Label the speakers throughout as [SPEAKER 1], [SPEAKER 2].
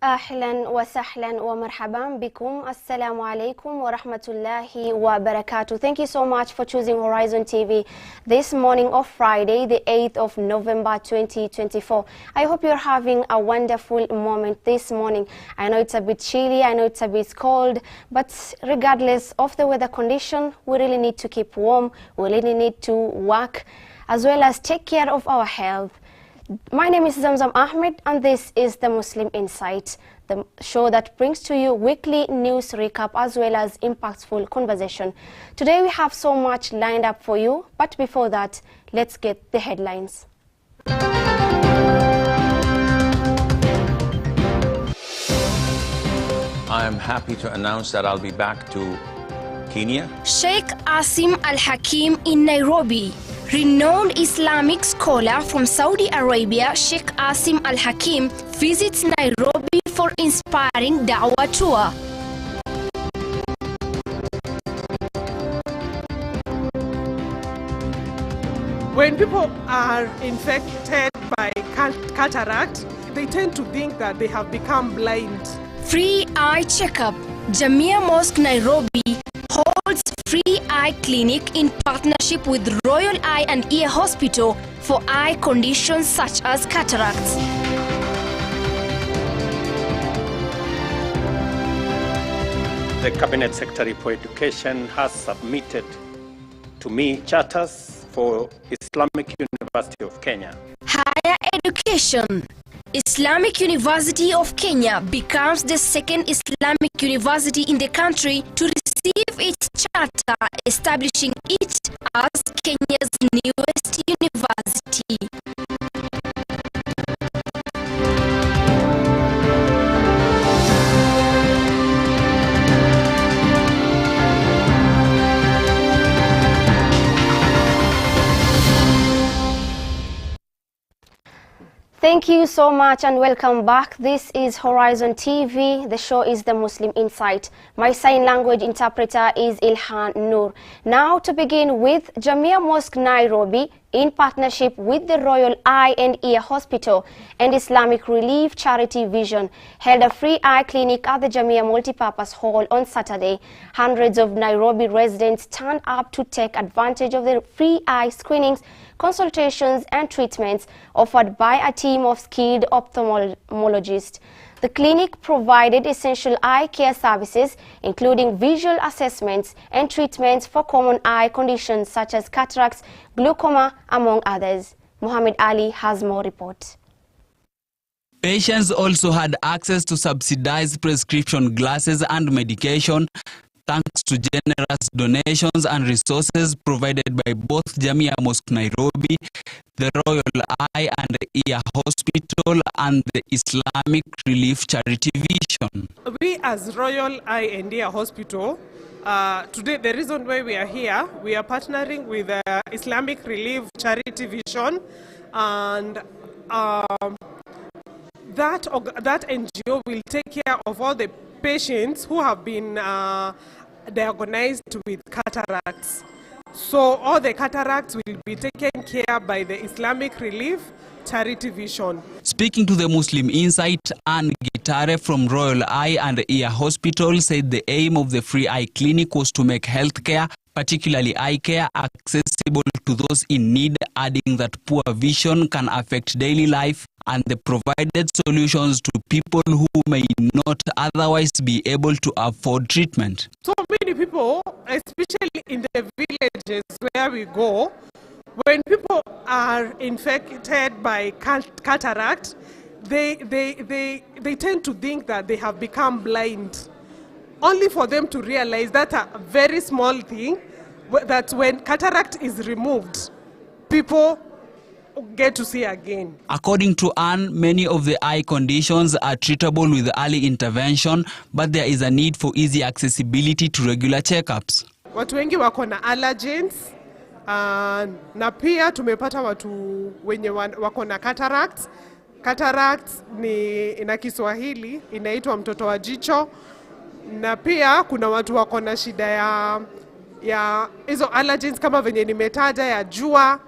[SPEAKER 1] أهلا وسهلا ومرحبا بكم. Assalamu alaikum wa rahmatullahi wa barakatuh. Thank you so much for choosing Horizon TV this morning of Friday, the 8th of November 2024. I hope you're having a wonderful moment this morning. I know it's a bit chilly, I know it's a bit cold, but regardless of the weather condition, we really need to keep warm, we really need to work as well as take care of our health. My name is Zamzam Ahmed and this is the Muslim Insight, the show that brings to you weekly news recap as well as impactful conversation. Today we have so much lined up for you, but before that, let's get the headlines.
[SPEAKER 2] I am happy to announce that I'll be back to Kenya.
[SPEAKER 3] Sheikh Asim Al-Hakim in Nairobi. Renowned Islamic scholar from Saudi Arabia, Sheikh Asim Al-Hakim, visits Nairobi for inspiring Dawah tour.
[SPEAKER 4] When people are infected by cataract, they tend to think that they have become blind.
[SPEAKER 3] Free eye checkup. Jamia Mosque Nairobi holds free eye clinic in partnership with Royal Eye and Ear Hospital for eye conditions such as cataracts.
[SPEAKER 5] The Cabinet Secretary for Education has submitted to me charters for Islamic University of Kenya.
[SPEAKER 3] Higher education. Islamic University of Kenya becomes the second Islamic university in the country to receive its charter, establishing it as Kenya's newest university.
[SPEAKER 1] Thank you so much and welcome back. This is Horizon TV. The show is the Muslim Insight. My sign language interpreter is Ilhan Noor. Now to begin with, Jamia Mosque Nairobi, in partnership with the Royal Eye and Ear Hospital and Islamic Relief Charity Vision, held a free eye clinic at the Jamia Multipurpose Hall on Saturday. Hundreds of Nairobi residents turned up to take advantage of the free eye screenings, consultations and treatments offered by a team of skilled ophthalmologists. The clinic provided essential eye care services, including visual assessments and treatments for common eye conditions such as cataracts, glaucoma, among others. Muhammad Ali has more report.
[SPEAKER 6] Patients also had access to subsidized prescription glasses and medication, thanks to generous donations and resources provided by both Jamia Mosque Nairobi, the Royal Eye and Ear Hospital, and the Islamic Relief Charity Vision.
[SPEAKER 4] We as Royal Eye and Ear Hospital, today the reason why we are here, we are partnering with the Islamic Relief Charity Vision, and that NGO will take care of all the patients who have been diagnosed with cataracts. So all the cataracts will be taken care by the Islamic Relief Charity Vision.
[SPEAKER 6] Speaking to the Muslim Insight, Anne Gitare from Royal Eye and Ear Hospital said the aim of the free eye clinic was to make healthcare, particularly eye care, accessible to those in need, adding that poor vision can affect daily life, and they provided solutions to people who may not otherwise be able to afford treatment.
[SPEAKER 4] So many people, especially in the villages where we go, when people are infected by cataract, they tend to think that they have become blind, only for them to realize that a very small thing, that when cataract is removed, people get to see again.
[SPEAKER 6] According to Anne, many of the eye conditions are treatable with early intervention, but there is a need for easy accessibility to regular checkups.
[SPEAKER 4] Watu wengi wako na allergens, na pia tumepata watu wenye wako na cataracts. Cataracts ni ina Kiswahili inaitwa mtoto wa jicho, na pia kuna watu wako na shida ya hizo allergens kama venye nimetaja, ya jua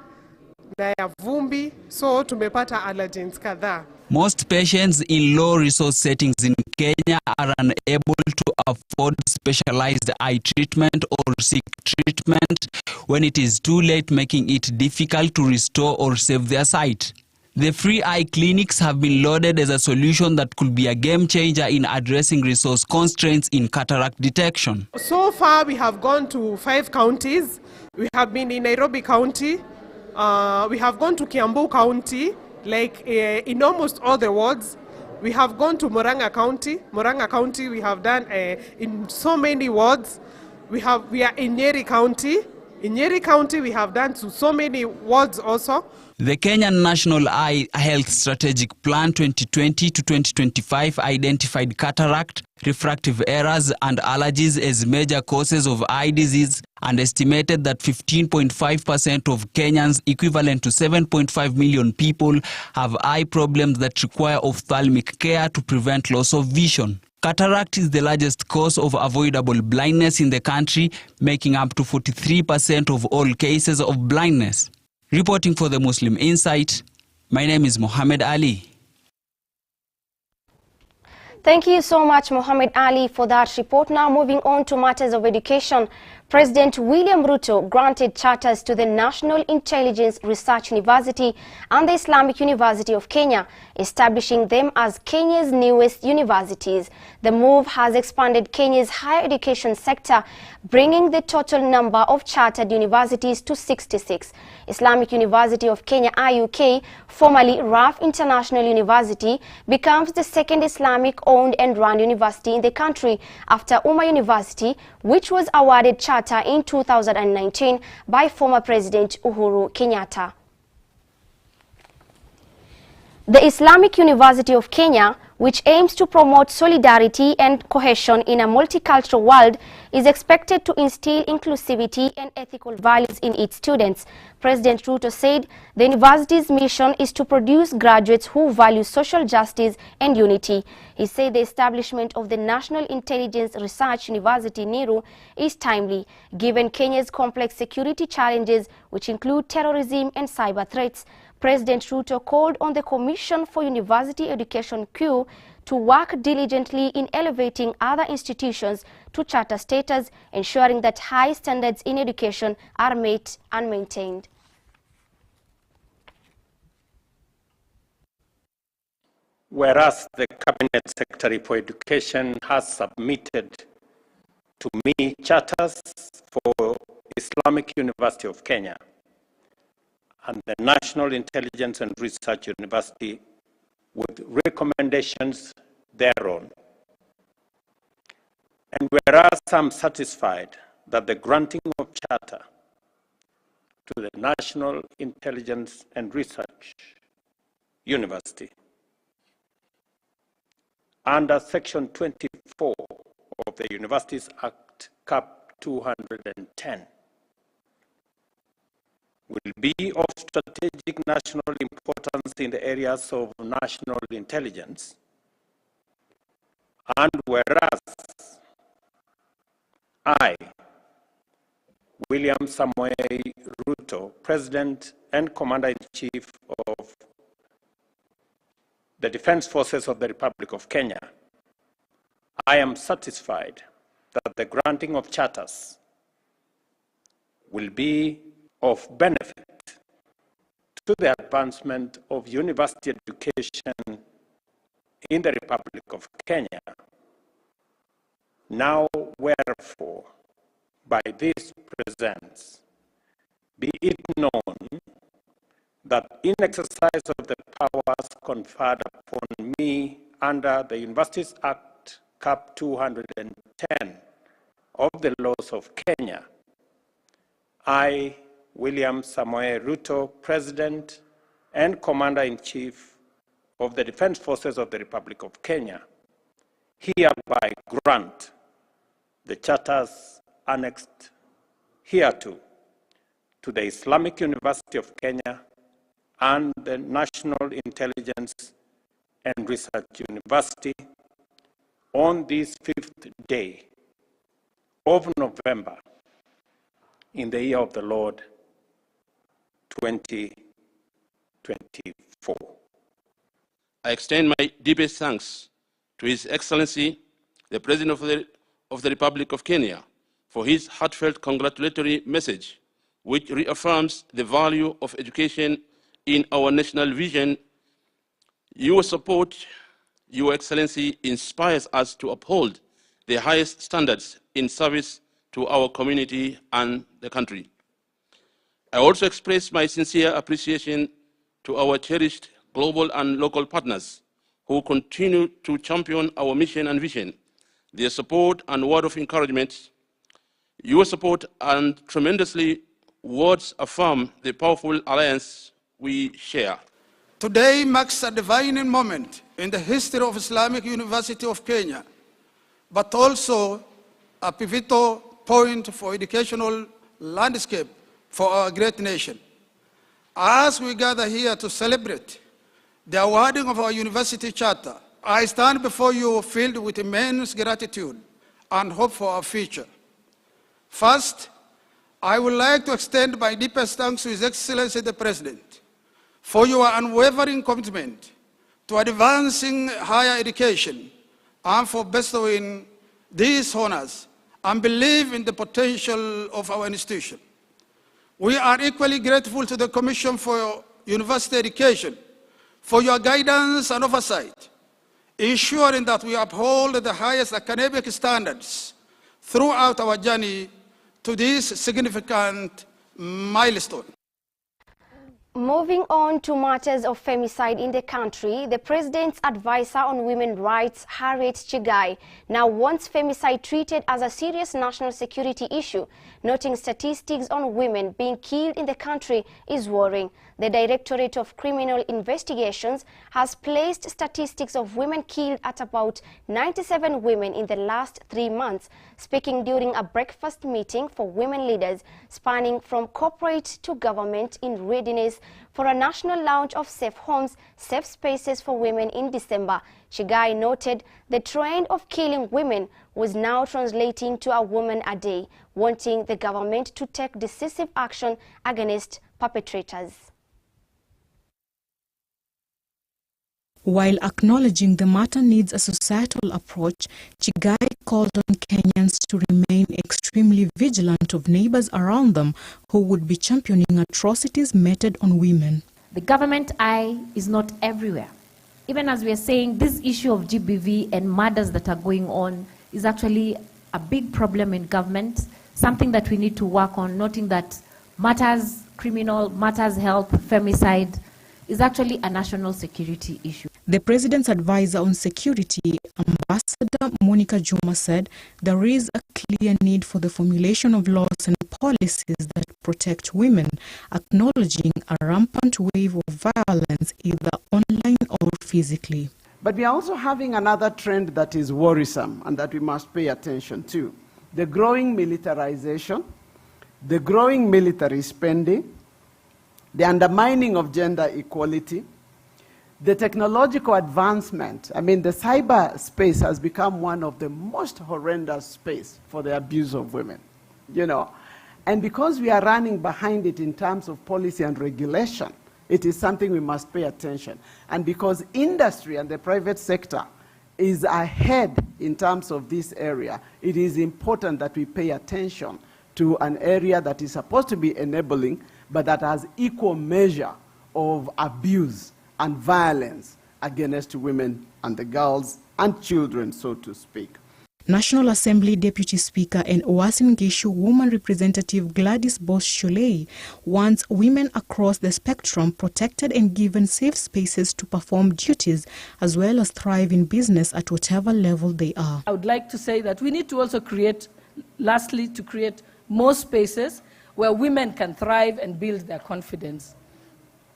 [SPEAKER 4] na ya vumbi, so tumepata allergens kadhaa.
[SPEAKER 6] Most patients in low-resource settings in Kenya are unable to afford specialized eye treatment or seek treatment when it is too late, making it difficult to restore or save their sight. The free eye clinics have been lauded as a solution that could be a game changer in addressing resource constraints in cataract detection.
[SPEAKER 4] So far, we have gone to 5 counties. We have been in Nairobi County. We have gone to Kiambu County, in almost all the wards. We have gone to Murang'a County. Murang'a County, we have done in so many wards. We are in Nyeri County. In Nyeri County, we have done to so many wards also.
[SPEAKER 6] The Kenyan National Eye Health Strategic Plan 2020 to 2025 identified cataract, refractive errors and allergies as major causes of eye disease and estimated that 15.5% of Kenyans, equivalent to 7.5 million people, have eye problems that require ophthalmic care to prevent loss of vision. Cataract is the largest cause of avoidable blindness in the country, making up to 43% of all cases of blindness. Reporting for the Muslim Insight, my name is Mohammed Ali.
[SPEAKER 1] Thank you so much, Mohammed Ali, for that report. Now moving on to matters of education. President William Ruto granted charters to the National Intelligence Research University and the Islamic University of Kenya, establishing them as Kenya's newest universities. The move has expanded Kenya's higher education sector, bringing the total number of chartered universities to 66. Islamic University of Kenya, IUK, formerly RAF International University, becomes the second Islamic-owned and run university in the country after Umma University, which was awarded charter in 2019 by former President Uhuru Kenyatta. The Islamic University of Kenya, which aims to promote solidarity and cohesion in a multicultural world, is expected to instill inclusivity and ethical values in its students. President Ruto said the university's mission is to produce graduates who value social justice and unity. He said the establishment of the National Intelligence Research University, NIRU, is timely, given Kenya's complex security challenges, which include terrorism and cyber threats. President Ruto called on the Commission for University Education, CUE, to work diligently in elevating other institutions to charter status, ensuring that high standards in education are met and maintained.
[SPEAKER 5] Whereas the Cabinet Secretary for Education has submitted to me charters for Islamic University of Kenya and the National Intelligence and Research University with recommendations thereon. And whereas I'm satisfied that the granting of charter to the National Intelligence and Research University under Section 24 of the Universities Act, Cap 210, will be of strategic national importance in the areas of national intelligence. And whereas I, William Samoei Ruto, President and Commander-in-Chief of the Defense Forces of the Republic of Kenya, I am satisfied that the granting of charters will be of benefit to the advancement of university education in the Republic of Kenya. Now, wherefore, by this presence, be it known that in exercise of the powers conferred upon me under the Universities Act, Cap 210 of the laws of Kenya, I, William Samoei Ruto, President and Commander-in-Chief of the Defense Forces of the Republic of Kenya, hereby grant the charters annexed hereto to the Islamic University of Kenya and the National Intelligence and Research University on this 5th day of November in the year of the Lord 2024.
[SPEAKER 7] I extend my deepest thanks to His Excellency, the President of the Republic of Kenya, for his heartfelt congratulatory message, which reaffirms the value of education in our national vision. Your support, Your Excellency, inspires us to uphold the highest standards in service to our community and the country. I also express my sincere appreciation to our cherished global and local partners who continue to champion our mission and vision. Their support and word of encouragement, your support and tremendously words affirm the powerful alliance we share.
[SPEAKER 8] Today marks a defining moment in the history of Islamic University of Kenya, but also a pivotal point for educational landscape for our great nation. As we gather here to celebrate the awarding of our university charter, I stand before you filled with immense gratitude and hope for our future. First, I would like to extend my deepest thanks to His Excellency the President for your unwavering commitment to advancing higher education and for bestowing these honors and believe in the potential of our institution. We are equally grateful to the Commission for University Education for your guidance and oversight, ensuring that we uphold the highest academic standards throughout our journey to this significant milestone.
[SPEAKER 1] Moving on to matters of femicide in the country, the President's advisor on women's rights, Harriet Chigai, now wants femicide treated as a serious national security issue, noting statistics on women being killed in the country is worrying. The Directorate of Criminal Investigations has placed statistics of women killed at about 97 women in the last 3 months, speaking during a breakfast meeting for women leaders spanning from corporate to government in readiness for a national launch of safe homes, safe spaces for women in December. Chigai noted the trend of killing women was now translating to a woman a day, wanting the government to take decisive action against perpetrators.
[SPEAKER 9] While acknowledging the matter needs a societal approach, Chigai called on Kenyans to remain extremely vigilant of neighbors around them who would be championing atrocities meted on women.
[SPEAKER 10] The government eye is not everywhere. Even as we are saying, this issue of GBV and murders that are going on is actually a big problem in government, something that we need to work on, noting that matters criminal, matters health, femicide, is actually a national security issue.
[SPEAKER 9] The President's advisor on security, Ambassador Monica Juma, said there is a clear need for the formulation of laws and policies that protect women, acknowledging a rampant wave of violence either online or physically.
[SPEAKER 11] But we are also having another trend that is worrisome and that we must pay attention to. The growing militarization, the growing military spending, the undermining of gender equality, the technological advancement. I mean, the cyberspace has become one of the most horrendous space for the abuse of women, you know. And because we are running behind it in terms of policy and regulation, it is something we must pay attention. And because industry and the private sector is ahead in terms of this area, it is important that we pay attention to an area that is supposed to be enabling, but that has equal measure of abuse and violence against women and the girls and children, so to speak.
[SPEAKER 9] National Assembly Deputy Speaker and Uasin Gishu Woman Representative Gladys Bosch-Sholei wants women across the spectrum protected and given safe spaces to perform duties as well as thrive in business at whatever level they are.
[SPEAKER 12] I would like to say that we need to also create, lastly, to create more spaces where women can thrive and build their confidence.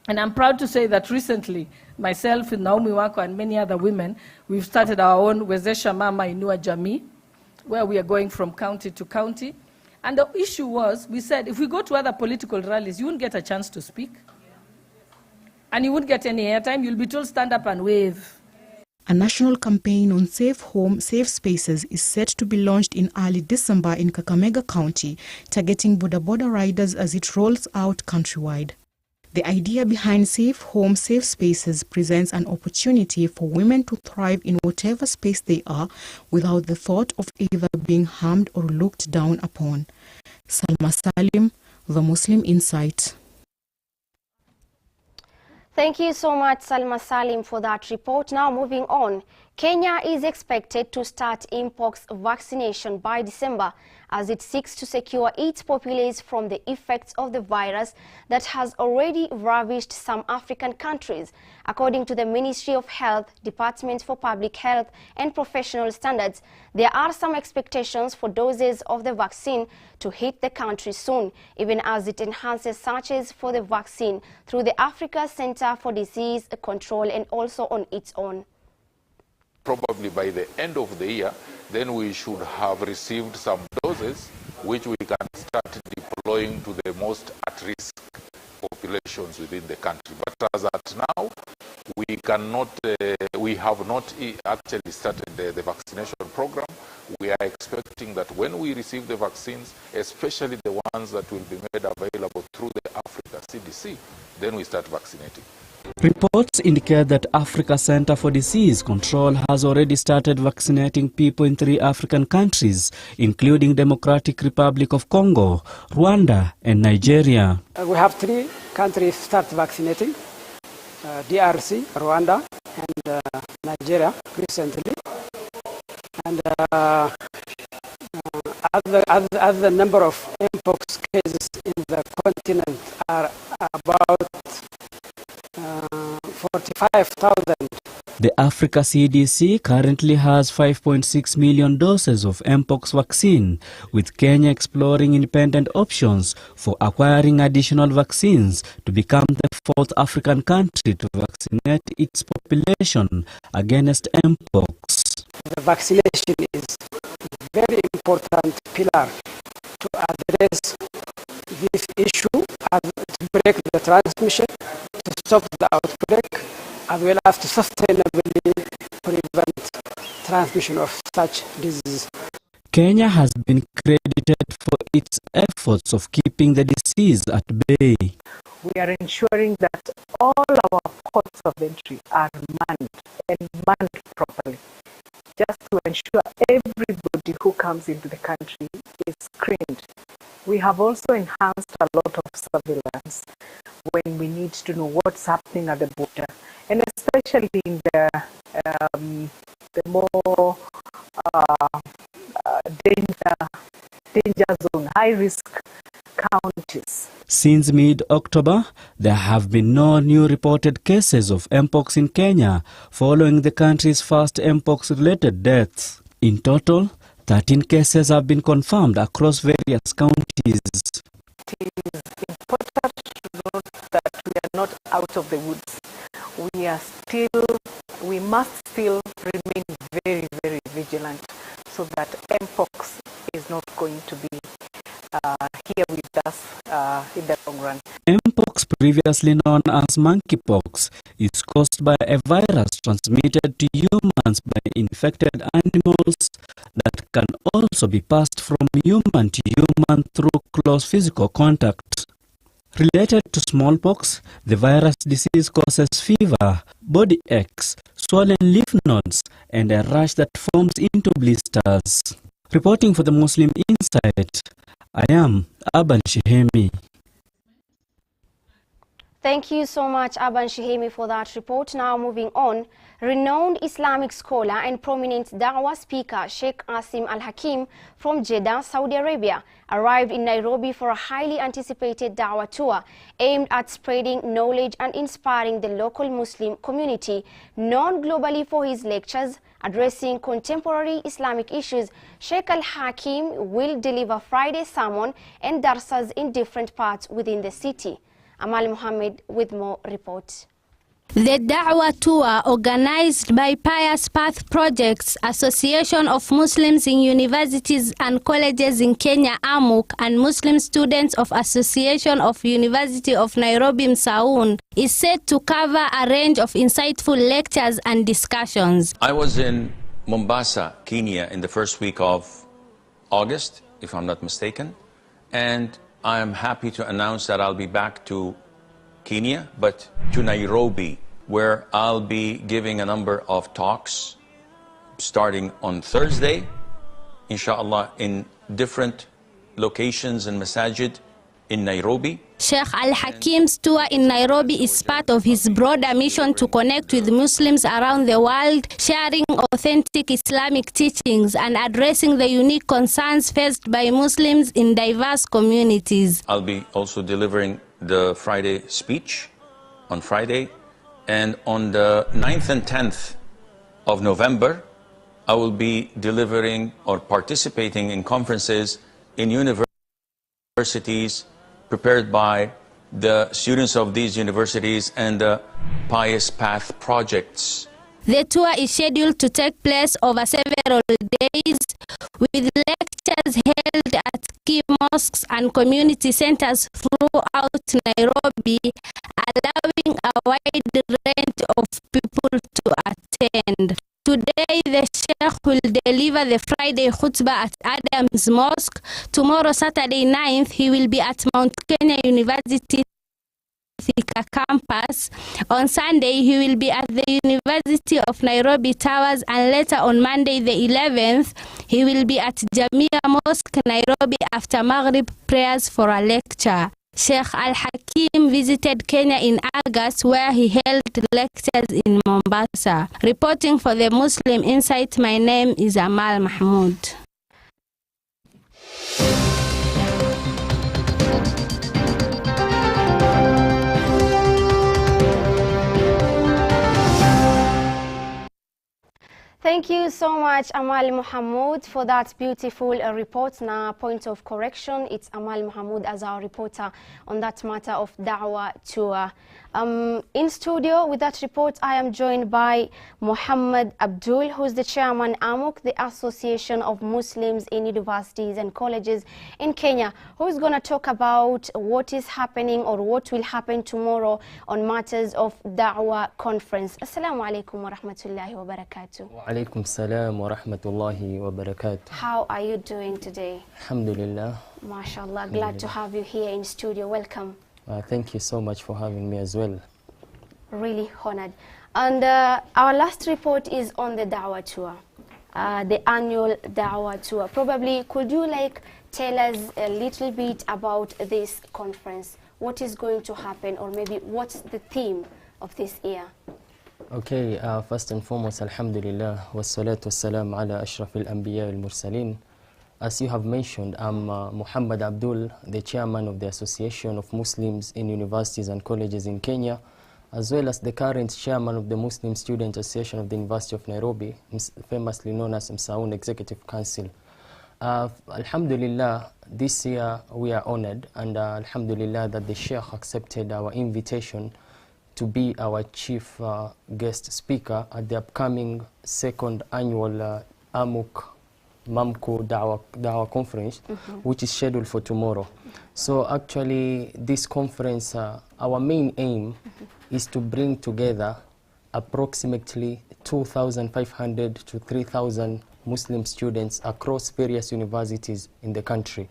[SPEAKER 12] And I'm proud to say that recently, myself and Naomi Wako and many other women, we've started our own Wezesha Mama Inua Jamii, where we are going from county to county. And the issue was, we said, if we go to other political rallies, you won't get a chance to speak. And you won't get any airtime. You'll be told, stand up and wave.
[SPEAKER 9] A national campaign on safe home, safe spaces is set to be launched in early December in Kakamega County, targeting border riders as it rolls out countrywide. The idea behind Safe Home, Safe Spaces presents an opportunity for women to thrive in whatever space they are without the thought of either being harmed or looked down upon. Salma Salim, The Muslim Insight.
[SPEAKER 1] Thank you so much, Salma Salim, for that report. Now moving on. Kenya is expected to start mpox vaccination by December as it seeks to secure its populace from the effects of the virus that has already ravaged some African countries. According to the Ministry of Health, Department for Public Health and Professional Standards, there are some expectations for doses of the vaccine to hit the country soon, even as it enhances searches for the vaccine through the Africa Center for Disease Control and also on its own.
[SPEAKER 13] Probably by the end of the year, then we should have received some doses which we can start deploying to the most at-risk populations within the country. But as at now, we cannot, we have not actually started the vaccination program. We are expecting that when we receive the vaccines, especially the ones that will be made available through the Africa CDC, then we start vaccinating.
[SPEAKER 6] Reports indicate that Africa Center for Disease Control has already started vaccinating people in 3 African countries, including Democratic Republic of Congo, Rwanda, and Nigeria.
[SPEAKER 14] We have 3 countries start vaccinating, DRC, Rwanda, and Nigeria recently. And as the number of mpox cases in the continent are about 45,000.
[SPEAKER 6] The Africa CDC currently has 5.6 million doses of mpox vaccine, with Kenya exploring independent options for acquiring additional vaccines to become the 4th African country to vaccinate its population against mpox.
[SPEAKER 14] The vaccination is a very important pillar to address this issue, to break the transmission, to stop the outbreak, as well as to sustainably prevent transmission of such disease.
[SPEAKER 6] Kenya has been credited for its efforts of keeping the disease at bay.
[SPEAKER 15] We are ensuring that all our ports of entry are manned properly, just to ensure everybody who comes into the country is screened. We have also enhanced a lot of surveillance when we need to know what's happening at the border, and especially in the more danger zone, high-risk counties.
[SPEAKER 6] Since mid-October, there have been no new reported cases of mpox in Kenya, following the country's first mpox-related deaths. In total, 13 cases have been confirmed across various counties.
[SPEAKER 15] It is important to note that we are not out of the woods. We must still remain very, very vigilant so that mpox is not going to be here with us in the long run.
[SPEAKER 6] Mpox, previously known as monkeypox, is caused by a virus transmitted to humans by infected animals that can also be passed from human to human through close physical contact. Related to smallpox, the virus disease causes fever, body aches, swollen lymph nodes, and a rash that forms into blisters. Reporting for the Muslim Insight, I am Aban Shihemi.
[SPEAKER 1] Thank you so much, Aban Shihemi, for that report. Now moving on, renowned Islamic scholar and prominent Dawah speaker Sheikh Asim Al-Hakim from Jeddah, Saudi Arabia, arrived in Nairobi for a highly anticipated Dawah tour aimed at spreading knowledge and inspiring the local Muslim community. Known globally for his lectures addressing contemporary Islamic issues, Sheikh Al-Hakim will deliver Friday sermon and darsas in different parts within the city. Amal Muhammad with more reports.
[SPEAKER 16] The Da'wah Tour, organized by Pious Path Projects, Association of Muslims in Universities and Colleges in Kenya, AMUK, and Muslim Students of Association of University of Nairobi, Msaun, is set to cover a range of insightful lectures and discussions.
[SPEAKER 2] I was in Mombasa, Kenya, in the first week of August, if I'm not mistaken, and I am happy to announce that I'll be back to Kenya, but to Nairobi, where I'll be giving a number of talks starting on Thursday, inshallah, in different locations and masajid in Nairobi.
[SPEAKER 16] Sheikh Al-Hakim's tour in Nairobi is part of his broader mission to connect with Muslims around the world, sharing authentic Islamic teachings and addressing the unique concerns faced by Muslims in diverse communities.
[SPEAKER 2] I'll be also delivering the Friday speech on Friday, and on the 9th and 10th of November, I will be delivering or participating in conferences in universities prepared by the students of these universities and the Pious Path projects.
[SPEAKER 16] The tour is scheduled to take place over several days, with lectures held at key mosques and community centers throughout Nairobi, allowing a wide range of people to attend. Today, the Sheikh will deliver the Friday khutbah at Adams Mosque. Tomorrow, Saturday 9th, he will be at Mount Kenya University Thika campus. On Sunday, he will be at the University of Nairobi Towers, and later on Monday, the 11th, he will be at Jamia Mosque, Nairobi, after Maghrib prayers for a lecture. Sheikh Al-Hakim visited Kenya in August, where he held lectures in Mombasa. Reporting for the Muslim Insight, my name is Amal Mahmoud.
[SPEAKER 1] Thank you so much, Amal Mohamud, for that beautiful report. Now, point of correction, it's Amal Mohamud as our reporter on that matter of Da'wah tour. In studio with that report, I am joined by Muhammad Abdul, who is the chairman AMUK, the Association of Muslims in Universities and Colleges in Kenya, who is going to talk about what is happening or what will happen tomorrow on matters of Da'wah conference. Assalamu alaikum wa rahmatullahi wa barakatuh.
[SPEAKER 17] Wa alaikum salam wa rahmatullahi wa barakatuh.
[SPEAKER 1] How are you doing today?
[SPEAKER 17] Alhamdulillah.
[SPEAKER 1] MashaAllah, glad to have you here in studio. Welcome.
[SPEAKER 17] Thank you so much for having me as well.
[SPEAKER 1] Really honored. And our last report is on the Da'wah tour, the annual Da'wah tour. Probably could you tell us a little bit about this conference? What is going to happen, or maybe what's the theme of this year?
[SPEAKER 17] Okay, first and foremost, alhamdulillah, wassalatu wassalam ala ashrafil anbiya al mursaleen. As you have mentioned, I'm Muhammad Abdul, the chairman of the Association of Muslims in Universities and Colleges in Kenya, as well as the current chairman of the Muslim Student Association of the University of Nairobi, famously known as Msaun Executive Council. Alhamdulillah, this year we are honored, and alhamdulillah that the Sheikh accepted our invitation to be our chief guest speaker at the upcoming second annual AMUK Mamko Dawah Conference, which is scheduled for tomorrow. So actually, this conference, our main aim is to bring together approximately 2,500 to 3,000 Muslim students across various universities in the country.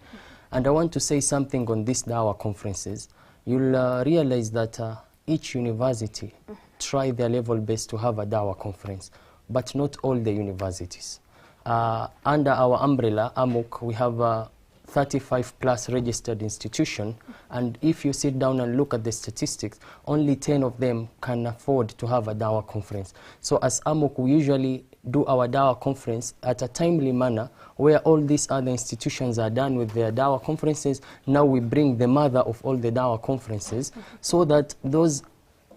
[SPEAKER 17] And I want to say something on these Dawah conferences. You'll realize that each university try their level best to have a Dawah conference, but not all the universities. Under our umbrella, AMUK, we have 35 plus registered institutions, and if you sit down and look at the statistics, only 10 of them can afford to have a Dawah conference. So as AMUK, we usually do our Dawah conference at a timely manner, where all these other institutions are done with their Dawah conferences. Now we bring the mother of all the Dawah conferences, so that those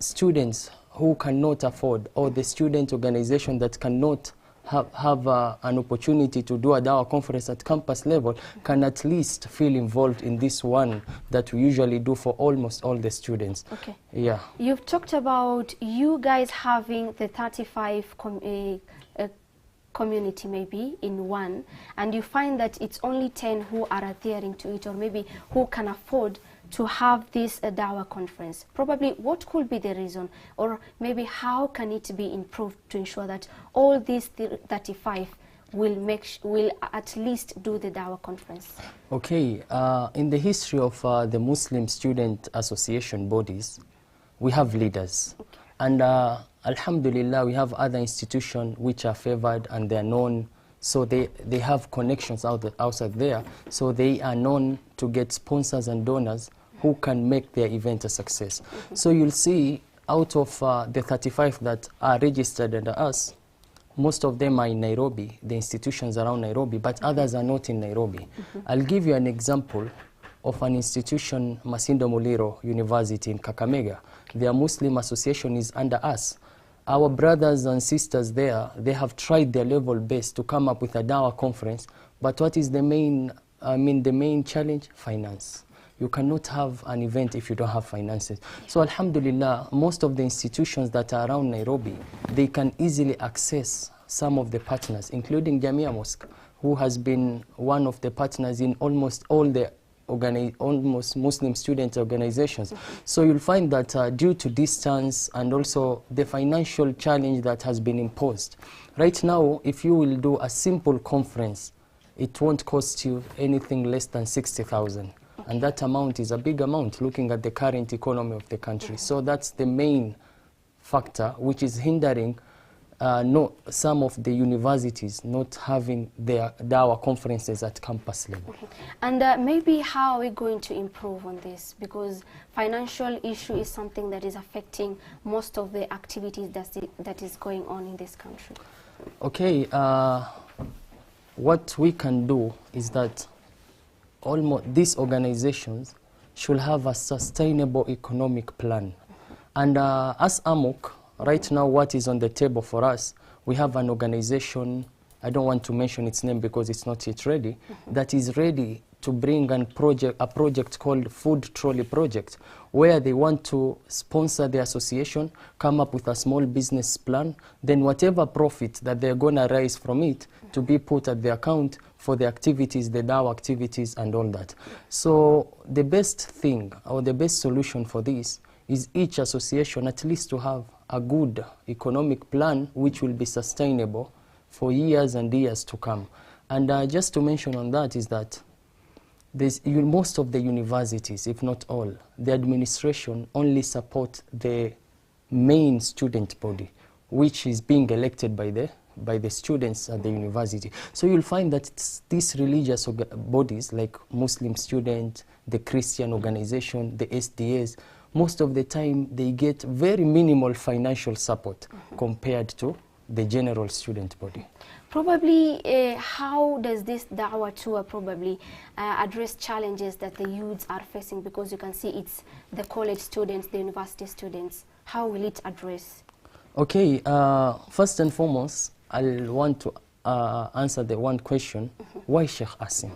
[SPEAKER 17] students who cannot afford, or the student organization that cannot have an opportunity to do a Dawah conference at campus level, can at least feel involved in this one that we usually do for almost all the students.
[SPEAKER 1] Okay.
[SPEAKER 17] Yeah.
[SPEAKER 1] You've talked about you guys having the 35 community maybe in one, and you find that it's only 10 who are adhering to it, or maybe who can afford to have this Dawah conference. Probably what could be the reason, or maybe how can it be improved to ensure that all these 35 will at least do the Dawah conference?
[SPEAKER 17] Okay, in the history of the Muslim Student Association bodies, we have leaders. Okay. And alhamdulillah, we have other institutions which are favored and they're known. So they have connections outside there. So they are known to get sponsors and donors who can make their event a success. So you'll see out of the 35 that are registered under us, most of them are in Nairobi, the institutions around Nairobi, but others are not in Nairobi. I'll give you an example of an institution, Masinde Muliro University in Kakamega. Their Muslim association is under us. Our brothers and sisters there, they have tried their level best to come up with a Dawah conference, but what is the main challenge? Finance. You cannot have an event if you don't have finances. So alhamdulillah, most of the institutions that are around Nairobi, they can easily access some of the partners, including Jamia Mosque, who has been one of the partners in almost all the almost Muslim student organizations. So you'll find that due to distance and also the financial challenge that has been imposed, right now, if you will do a simple conference, it won't cost you anything less than 60,000. And that amount is a big amount looking at the current economy of the country. So that's the main factor which is hindering some of the universities not having their Dawah conferences at campus level.
[SPEAKER 1] And maybe how are we going to improve on this? Because financial issue is something that is affecting most of the activities that is going on in this country.
[SPEAKER 17] Okay, what we can do is that these organizations should have a sustainable economic plan. And as AMUK, right now what is on the table for us, we have an organization, I don't want to mention its name because it's not yet ready, that is ready to bring a project called Food Trolley Project, where they want to sponsor the association, come up with a small business plan, then whatever profit that they're going to raise from it to be put at the account for the activities, the Dawah activities and all that. So the best thing or the best solution for this is each association at least to have a good economic plan which will be sustainable for years and years to come. And just to mention on that is that most of the universities, if not all, the administration only support the main student body, which is being elected by the students at the university. So you'll find that these religious bodies like Muslim student, the Christian organization, the SDAs, most of the time they get very minimal financial support compared to the general student body.
[SPEAKER 1] Probably, how does this Dawah tour probably address challenges that the youths are facing? Because you can see it's the college students, the university students. How will it address?
[SPEAKER 17] Okay, first and foremost, I'll want to answer the one question, why Sheikh Asim?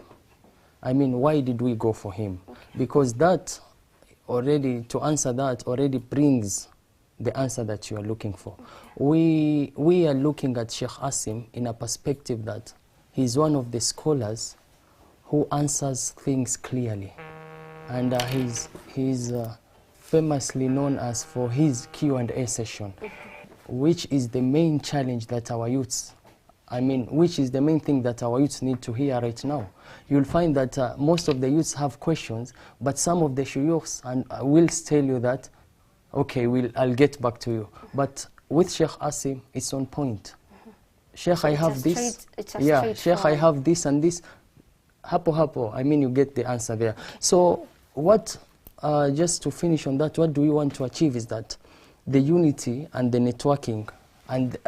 [SPEAKER 17] I mean, why did we go for him? Because that already, to answer that, already brings the answer that you are looking for. We are looking at Sheikh Asim in a perspective that he's one of the scholars who answers things clearly. And he's famously known as for his Q&A session, which is the main challenge that our youths, which is the main thing that our youths need to hear right now. You'll find that most of the youths have questions, but some of the shuyukhs will tell you that, okay, I'll get back to you. But with Sheikh Asim, it's on point. Sheikh, I have this. Yeah, Sheikh, I have this and this. Hapo, you get the answer there. So what, just to finish on that, what do we want to achieve is that the unity and the networking and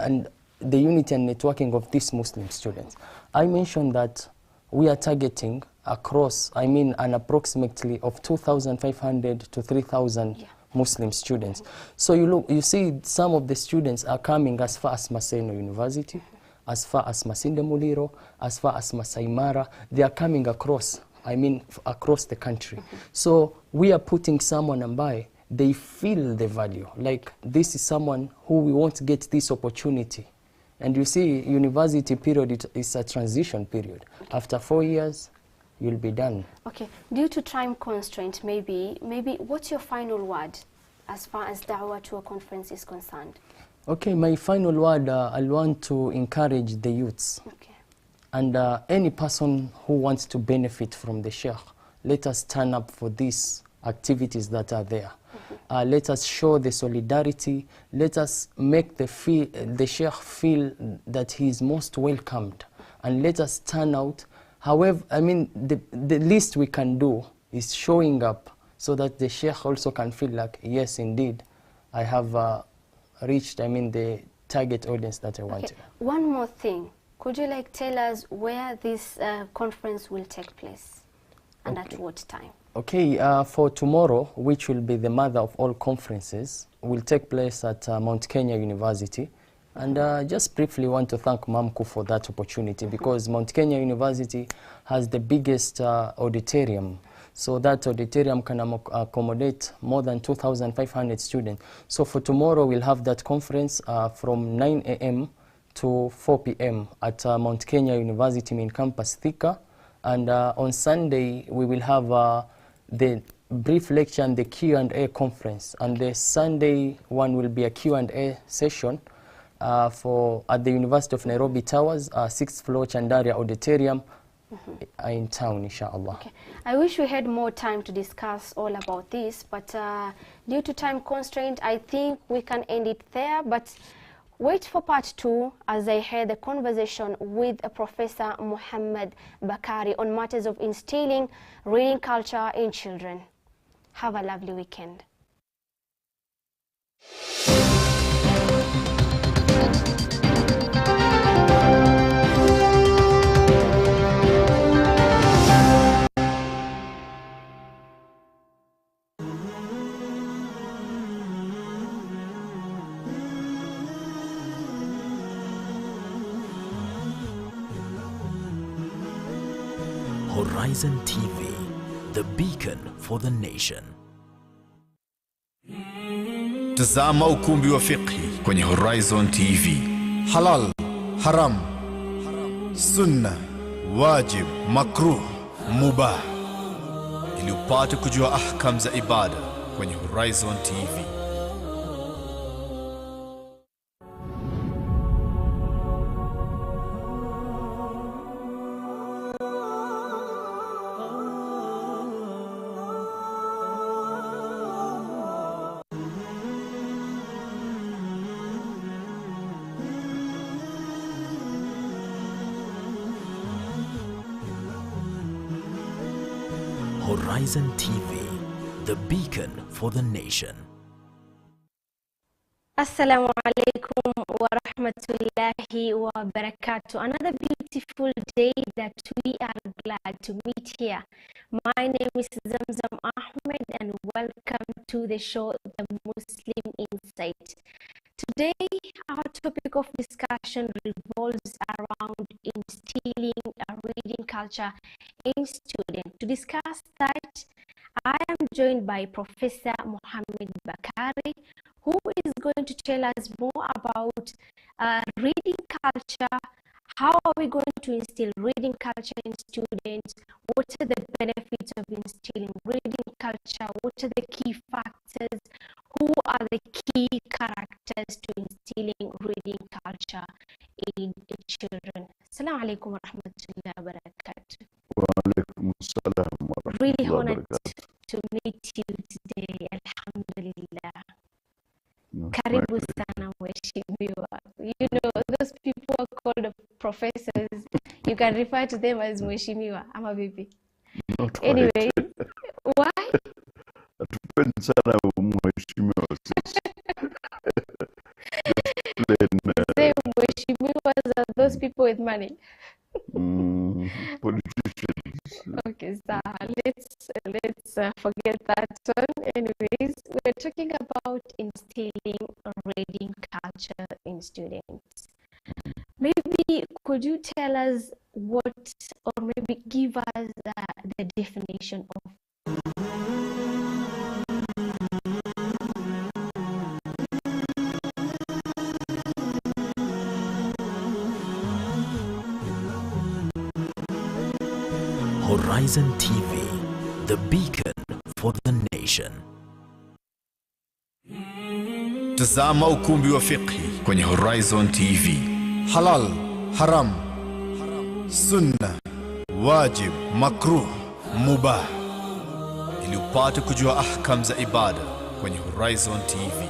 [SPEAKER 17] the unity and networking of these Muslim students. I mentioned that we are targeting across, an approximately of 2,500 to 3,000 Muslim students. So you see some of the students are coming as far as Maseno University, as far as Masinde Muliro, as far as Masai Mara. They are coming across, across the country. So we are putting someone and by, they feel the value. Like this is someone who we won't get this opportunity. And you see, university period is a transition period. After 4 years, you'll be done.
[SPEAKER 1] Okay, due to time constraint, maybe what's your final word as far as Dawah to a conference is concerned?
[SPEAKER 17] Okay, my final word, I want to encourage the youths. Okay. And any person who wants to benefit from the Sheikh, let us turn up for these activities that are there. let us show the solidarity. Let us make the Sheikh feel that he is most welcomed. And let us turn out. However, I mean, the least we can do is showing up so that the Sheikh also can feel like, yes, indeed, I have reached, I mean, the target audience that I wanted.
[SPEAKER 1] One more thing. Could you tell us where this conference will take place and at what time?
[SPEAKER 17] Okay, for tomorrow, which will be the mother of all conferences, will take place at Mount Kenya University. And just briefly want to thank Mamku for that opportunity, because Mount Kenya University has the biggest auditorium. So that auditorium can accommodate more than 2,500 students. So for tomorrow, we'll have that conference from 9 a.m. to 4 p.m. at Mount Kenya University main campus, Thika. And on Sunday, we will have the brief lecture and the Q&A conference. And the Sunday one will be a Q&A session at the University of Nairobi Towers, 6th floor Chandaria Auditorium in town, inshallah.
[SPEAKER 1] Okay. I wish we had more time to discuss all about this, but due to time constraint, I think we can end it there. But wait for part 2 as I had a conversation with Professor Muhammad Bakari on matters of instilling reading culture in children. Have a lovely weekend.
[SPEAKER 18] Horizon TV, the beacon for the nation.
[SPEAKER 19] Tazama ukumbi wa fiqhi kwenye Horizon TV. Halal, haram, sunna, wajib, makruh, mubah. Ili upate kujua ahkam za ibada kwenye Horizon TV.
[SPEAKER 18] Horizon TV, the beacon for the nation.
[SPEAKER 1] Assalamu alaikum wa rahmatullahi wa barakatuh. Another beautiful day that we are glad to meet here. My name is Zamzam Ahmed and welcome to the show, The Muslim Insight. Today, our topic of discussion revolves around instilling a reading culture in students. To discuss that, I am joined by Professor Muhammad Bakari, who is going to tell us more about reading culture. How are we going to instill reading culture in students? What are the benefits of instilling reading culture? What are the key factors? Who are the key characters to instilling reading culture in children? Assalamu alaikum wa rahmatullahi wa barakatuh.
[SPEAKER 20] Wa alaikum assalam wa rahmatullahi
[SPEAKER 1] Really
[SPEAKER 20] wa
[SPEAKER 1] honored
[SPEAKER 20] barakatuh.
[SPEAKER 1] to meet you today. Alhamdulillah.
[SPEAKER 20] No,
[SPEAKER 1] Karibu sana mheshimiwa. You know, those people are called professors. You can refer to them as mheshimiwa. Ama vipi?
[SPEAKER 20] Not
[SPEAKER 1] Anyway, why?
[SPEAKER 20] Hatupendi sana mheshimiwa sisi.
[SPEAKER 1] Say mheshimiwas are those people with money.
[SPEAKER 20] Politicians.
[SPEAKER 1] Okay, so let's forget that one. Anyways, we're talking about instilling reading culture in students. Maybe could you tell us what, or maybe give us the definition of
[SPEAKER 18] Horizon TV, the beacon for the nation.
[SPEAKER 19] Tazama ukumbi wa fiqhi kwenye Horizon TV.
[SPEAKER 20] Halal, haram, sunna, wajib, makruh, mubah.
[SPEAKER 19] Ili upate kujua ahkam za ibada kwenye Horizon TV.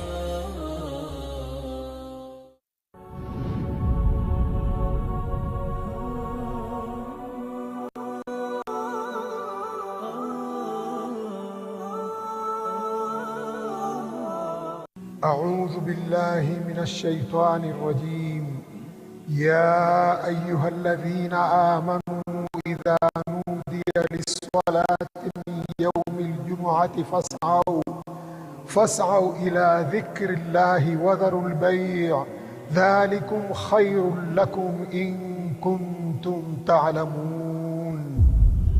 [SPEAKER 21] أعوذ بالله من الشيطان الرجيم يا أيها الذين آمنوا إذا نودي للصلاة من يوم الجمعة فاسعوا إلى ذكر الله وذروا البيع ذلكم خير لكم إن كنتم تعلمون.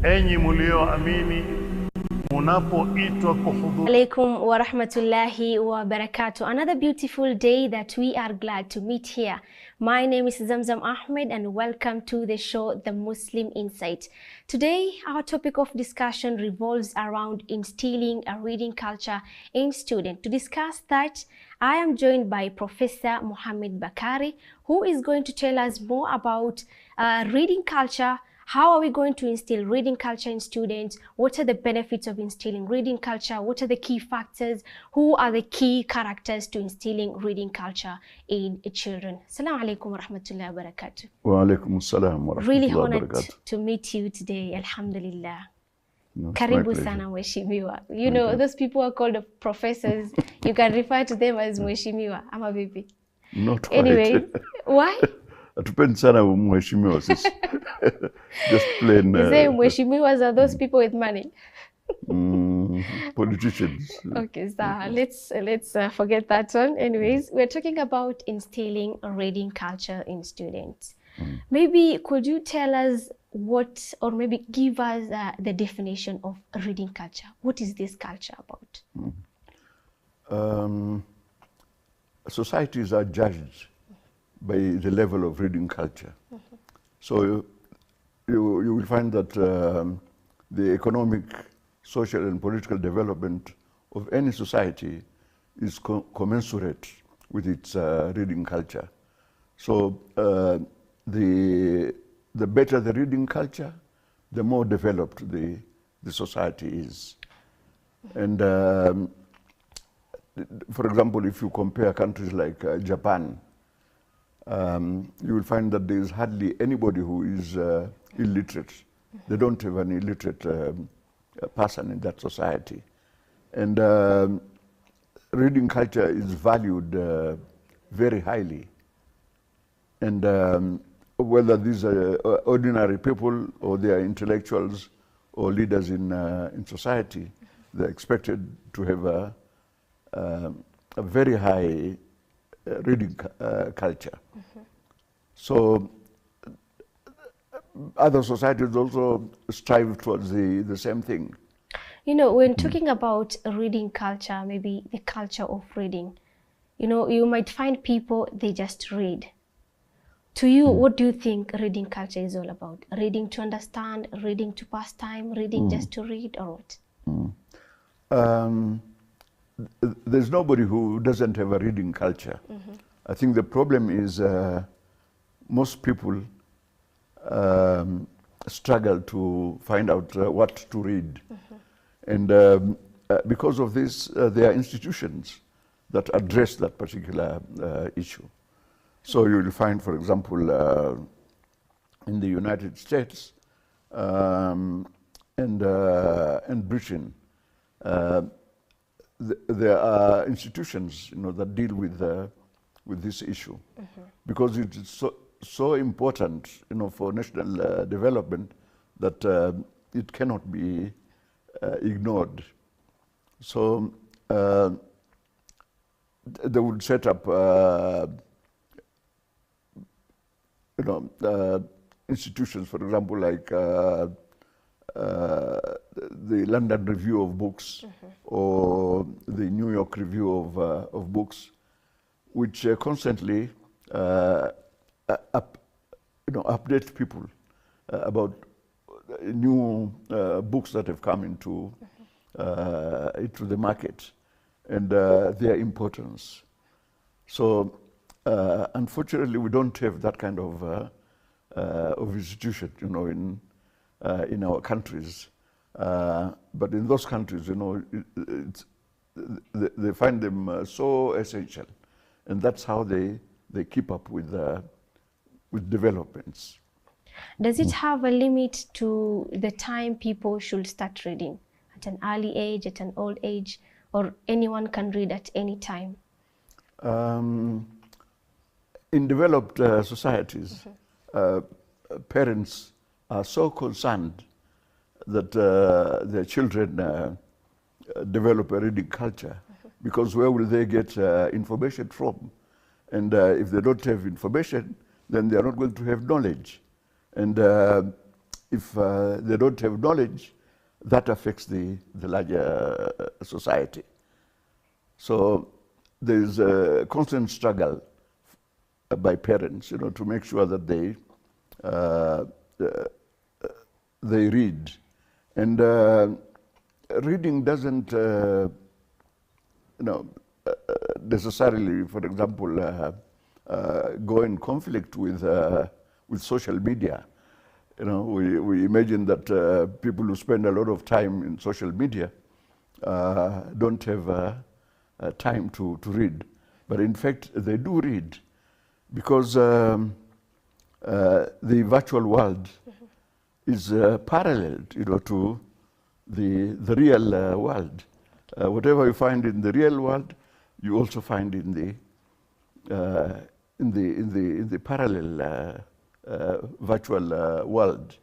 [SPEAKER 20] Enyi mlioamini, munapoitwa kuhudhuria.
[SPEAKER 1] Alaikum wa rahmatullahi wa barakatuh. Another beautiful day that we are glad to meet here. My name is Zamzam Ahmed and welcome to the show, The Muslim Insight. Today, our topic of discussion revolves around instilling a reading culture in students. To discuss that, I am joined by Professor Mohammed Bakari, who is going to tell us more about reading culture. How are we going to instill reading culture in students? What are the benefits of instilling reading culture? What are the key factors? Who are the key characters to instilling reading culture in children? Assalamu alaikum wa rahmatullahi wa barakatuh.
[SPEAKER 20] Wa alaikum assalam wa rahmatullahi
[SPEAKER 1] Really
[SPEAKER 20] wa
[SPEAKER 1] honored
[SPEAKER 20] barakatuh.
[SPEAKER 1] to meet you today. Alhamdulillah.
[SPEAKER 20] No, it's my
[SPEAKER 1] Karibu
[SPEAKER 20] pleasure.
[SPEAKER 1] sana mheshimiwa. You know, those people are called professors. You can refer to them as mheshimiwa. Ama vipi?
[SPEAKER 20] Not quite.
[SPEAKER 1] Anyway, why?
[SPEAKER 20] Hatupendi sana mheshimiwa sisi. Just plain.
[SPEAKER 1] You say mheshimiwas are those people with money.
[SPEAKER 20] Politicians.
[SPEAKER 1] Okay, so let's forget that one. Anyways, we're talking about instilling a reading culture in students. Maybe could you tell us what, or maybe give us the definition of reading culture? What is this culture about?
[SPEAKER 20] Societies are judged by the level of reading culture. So you will find that the economic, social and political development of any society is commensurate with its reading culture. So the better the reading culture, the more developed the society is. And for example, if you compare countries like Japan, you will find that there is hardly anybody who is illiterate. They don't have an illiterate person in that society. And reading culture is valued very highly. And whether these are ordinary people or they are intellectuals or leaders in society, they're expected to have a very high reading culture. So other societies also strive towards the same thing.
[SPEAKER 1] You know, when talking about reading culture, maybe the culture of reading, you know, you might find people, they just read. To you, what do you think reading culture is all about? Reading to understand, reading to pass time, reading just to read, or what?
[SPEAKER 20] There's nobody who doesn't have a reading culture. I think the problem is most people struggle to find out what to read. And because of this, there are institutions that address that particular issue. So you will find, for example, in the United States and Britain, there are institutions, you know, that deal with this issue, because it is so important, you know, for national development that it cannot be ignored. So they would set up, you know, institutions, for example, like the London Review of Books or the New York Review of Books, which constantly update people about new books that have come into the market and their importance. So unfortunately, we don't have that kind of institution, you know, in our countries. But in those countries, you know, they find them so essential, and that's how they keep up with developments.
[SPEAKER 1] Does it have a limit to the time people should start reading? At an early age, at an old age, or anyone can read at any time?
[SPEAKER 20] In developed societies, parents are so concerned that their children develop a reading culture, because where will they get information from? And if they don't have information, then they are not going to have knowledge. And if they don't have knowledge, that affects the larger society. So there's a constant struggle by parents, to make sure that they read. And reading doesn't, necessarily, for example, go in conflict with social media. We imagine that people who spend a lot of time in social media don't have time to read. But in fact, they do read, because the virtual world is parallel, to the real world. Whatever you find in the real world, you also find in the parallel virtual world.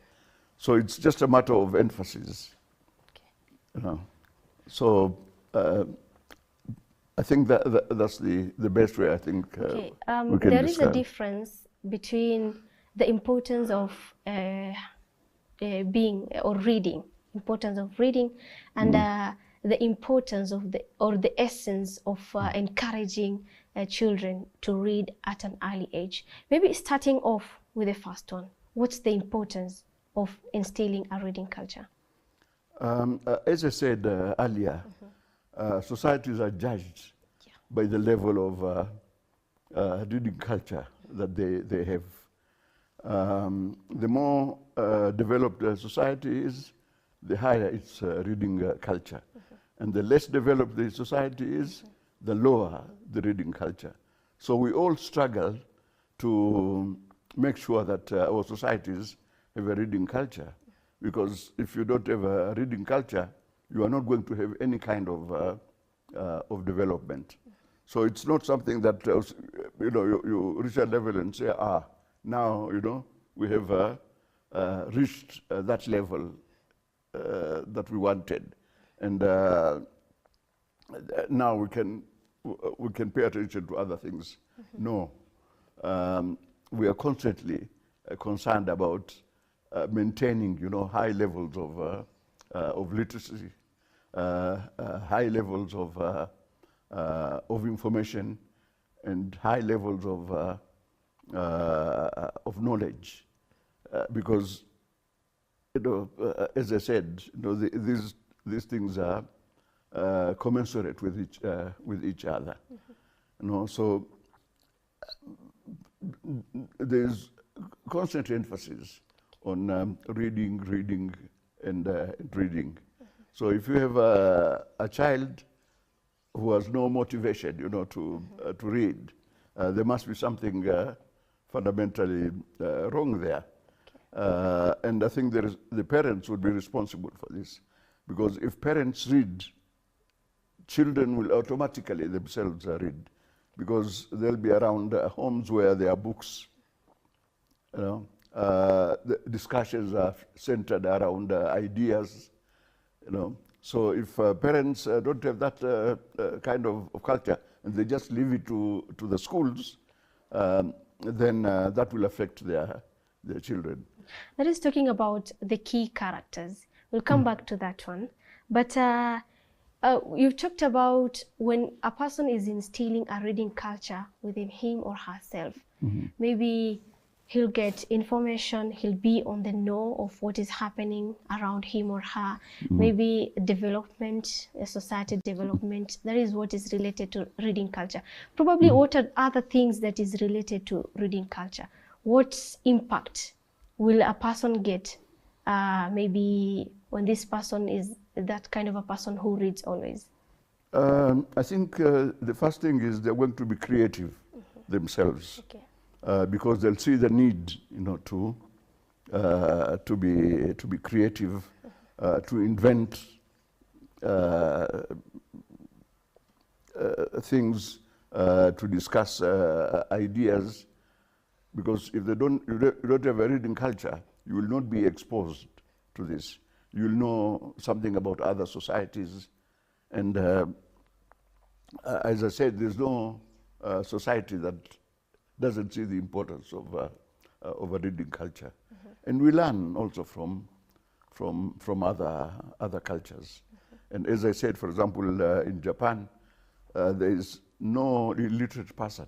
[SPEAKER 20] So it's just a matter of emphasis. Okay. So I think that's the best way, I think.
[SPEAKER 1] Okay.
[SPEAKER 20] We can
[SPEAKER 1] there
[SPEAKER 20] discuss.
[SPEAKER 1] is a difference between the importance of being or reading, and the importance of the essence of encouraging children to read at an early age. Maybe starting off with the first one. What's the importance of instilling a reading culture?
[SPEAKER 20] As I said earlier, societies are judged by the level of reading culture that they have. The more developed a society is, the higher its reading culture. And the less developed the society is, the lower the reading culture. So we all struggle to make sure that our societies have a reading culture. Because if you don't have a reading culture, you are not going to have any kind of development. So it's not something that you reach a level and say, now we have reached that level that we wanted, and now we can pay attention to other things. No, we are constantly concerned about maintaining, high levels of literacy, high levels of information, and high levels of knowledge, because as I said, these things are commensurate with each other. So there's constant emphasis on reading, and reading. So if you have a child who has no motivation, to read, there must be something fundamentally wrong there. And I think the parents would be responsible for this, because if parents read, children will automatically themselves read, because they'll be around homes where there are books. The discussions are centered around ideas. So if parents don't have that kind of culture, and they just leave it to the schools, then that will affect their children.
[SPEAKER 1] That is talking about the key characters. We'll come back to that one. But you've talked about when a person is instilling a reading culture within him or herself. Maybe he'll get information, he'll be on the know of what is happening around him or her. Maybe development, society development, that is what is related to reading culture. Probably what are other things that is related to reading culture? What impact will a person get maybe when this person is that kind of a person who reads always?
[SPEAKER 20] I think the first thing is they're going to be creative themselves, because they'll see the need, to be creative, to invent things, to discuss ideas. Because if you don't have a reading culture, you will not be exposed to this. You'll know something about other societies. And as I said, there's no society that doesn't see the importance of a reading culture. And we learn also from other cultures. And as I said, for example, in Japan, there is no illiterate person.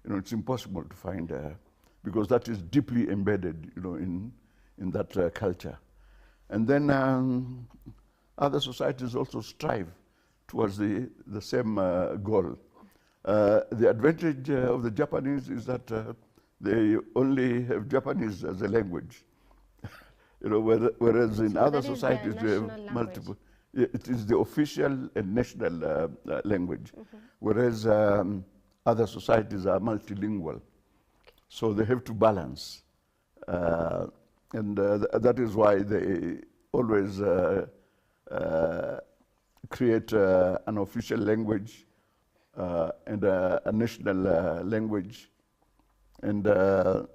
[SPEAKER 20] It's impossible to find, because that is deeply embedded, in that culture. And then other societies also strive towards the same goal. The advantage of the Japanese is that they only have Japanese as a language. Whereas in other societies they have multiple. It is the official and national language, whereas other societies are multilingual. So they have to balance. And that is why they always create an official language and a national language. And the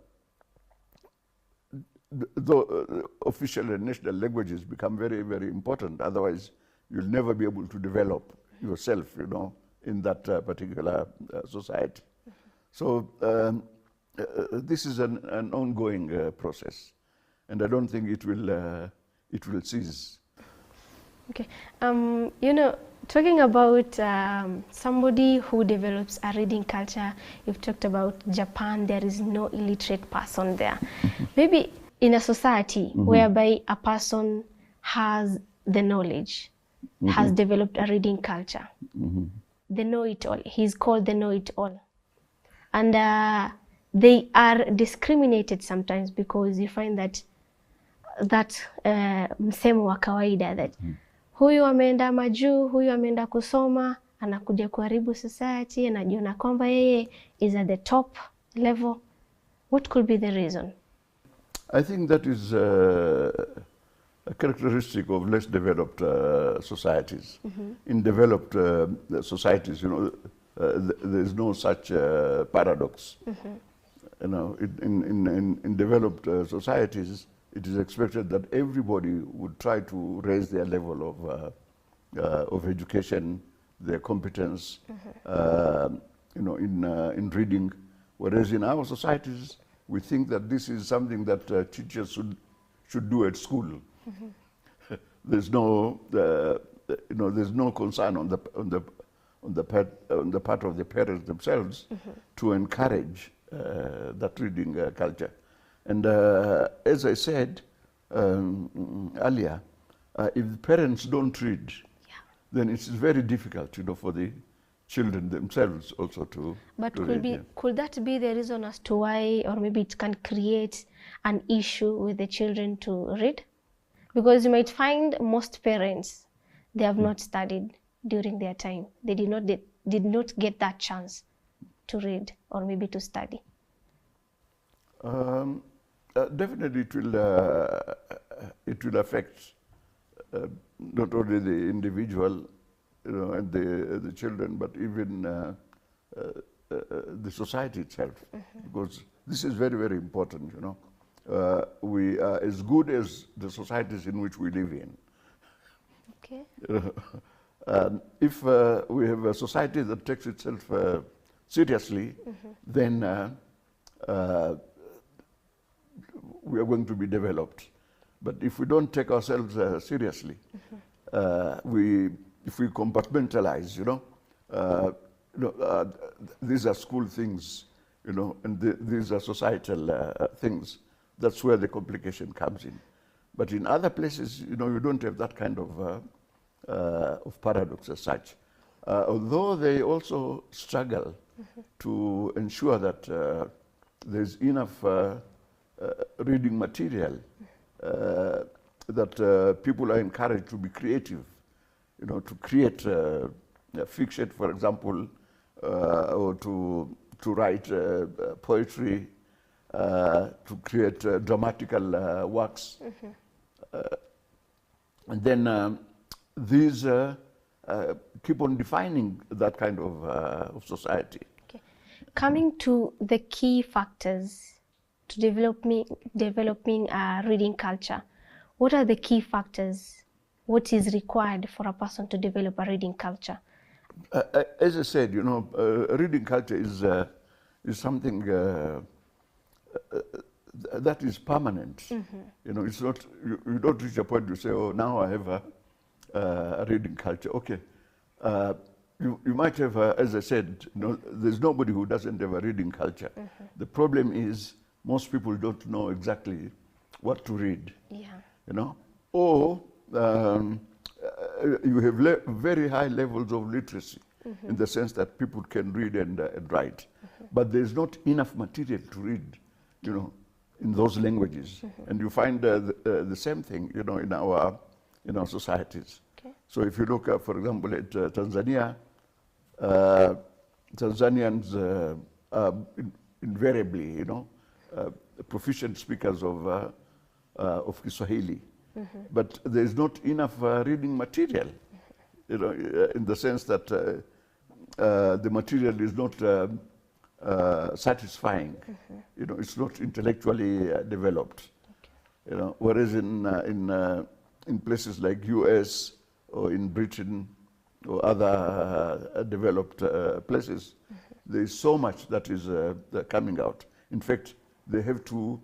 [SPEAKER 20] official and national languages become very, very important. Otherwise, you'll never be able to develop yourself, in that particular society. So this is an ongoing process, and I don't think it will cease.
[SPEAKER 1] Okay, talking about somebody who develops a reading culture, you've talked about Japan. There is no illiterate person there. Maybe in a society whereby a person has the knowledge, has developed a reading culture, the know-it-all. He's called the know-it-all. And they are discriminated sometimes because you find that msemo wa kawaida that huyu ameenda majuu, huyu ameenda kusoma, anakuja kuharibu society, anajiona kwamba yeye is at the top level. What could be the reason?
[SPEAKER 20] I think that is a characteristic of less developed societies. In developed societies, there is no such paradox. In developed societies, it is expected that everybody would try to raise their level of education, their competence, in reading. Whereas in our societies, we think that this is something that teachers should do at school. There's no, there's no concern on the part of the parents themselves to encourage that reading culture. And as I said earlier, if the parents don't read, then it's very difficult, for the children themselves also to.
[SPEAKER 1] But
[SPEAKER 20] to
[SPEAKER 1] could that be the reason as to why, or maybe it can create an issue with the children to read? Because you might find most parents, they have not studied during their time. They did not get that chance to read or maybe to study.
[SPEAKER 20] Definitely, it will affect not only the individual, and the children, but even the society itself, because this is very, very important. We are as good as the societies in which we live in.
[SPEAKER 1] Okay.
[SPEAKER 20] If we have a society that takes itself seriously, then we are going to be developed. But if we don't take ourselves seriously, if we compartmentalize, these are school things, and these are societal things, that's where the complication comes in. But in other places, you don't have that kind of paradox as such. Although they also struggle to ensure that there's enough reading material, that people are encouraged to be creative, to create fiction, for example, or to write poetry, to create dramatical works. And then these keep on defining that kind of society.
[SPEAKER 1] Okay. Coming to the key factors to developing a reading culture, what are the key factors? What is required for a person to develop a reading culture?
[SPEAKER 20] As I said, you know, reading culture is something that is permanent. You know, it's not, you don't reach a point you say, oh, now I have a reading culture. Okay. You might have, as I said, there's nobody who doesn't have a reading culture. The problem is most people don't know exactly what to read.
[SPEAKER 1] Yeah.
[SPEAKER 20] You know, or you have very high levels of literacy in the sense that people can read and write, but there's not enough material to read, you know, in those languages. And you find the same thing, you know, in our societies.
[SPEAKER 1] Okay.
[SPEAKER 20] So if you look at, for example, at Tanzania, Tanzanians are invariably, you know, proficient speakers of Kiswahili. But there's not enough reading material, you know, in the sense that the material is not satisfying. You know, it's not intellectually developed. You know, whereas in places like US or in Britain or other developed places, there is so much that is coming out. In fact, they have to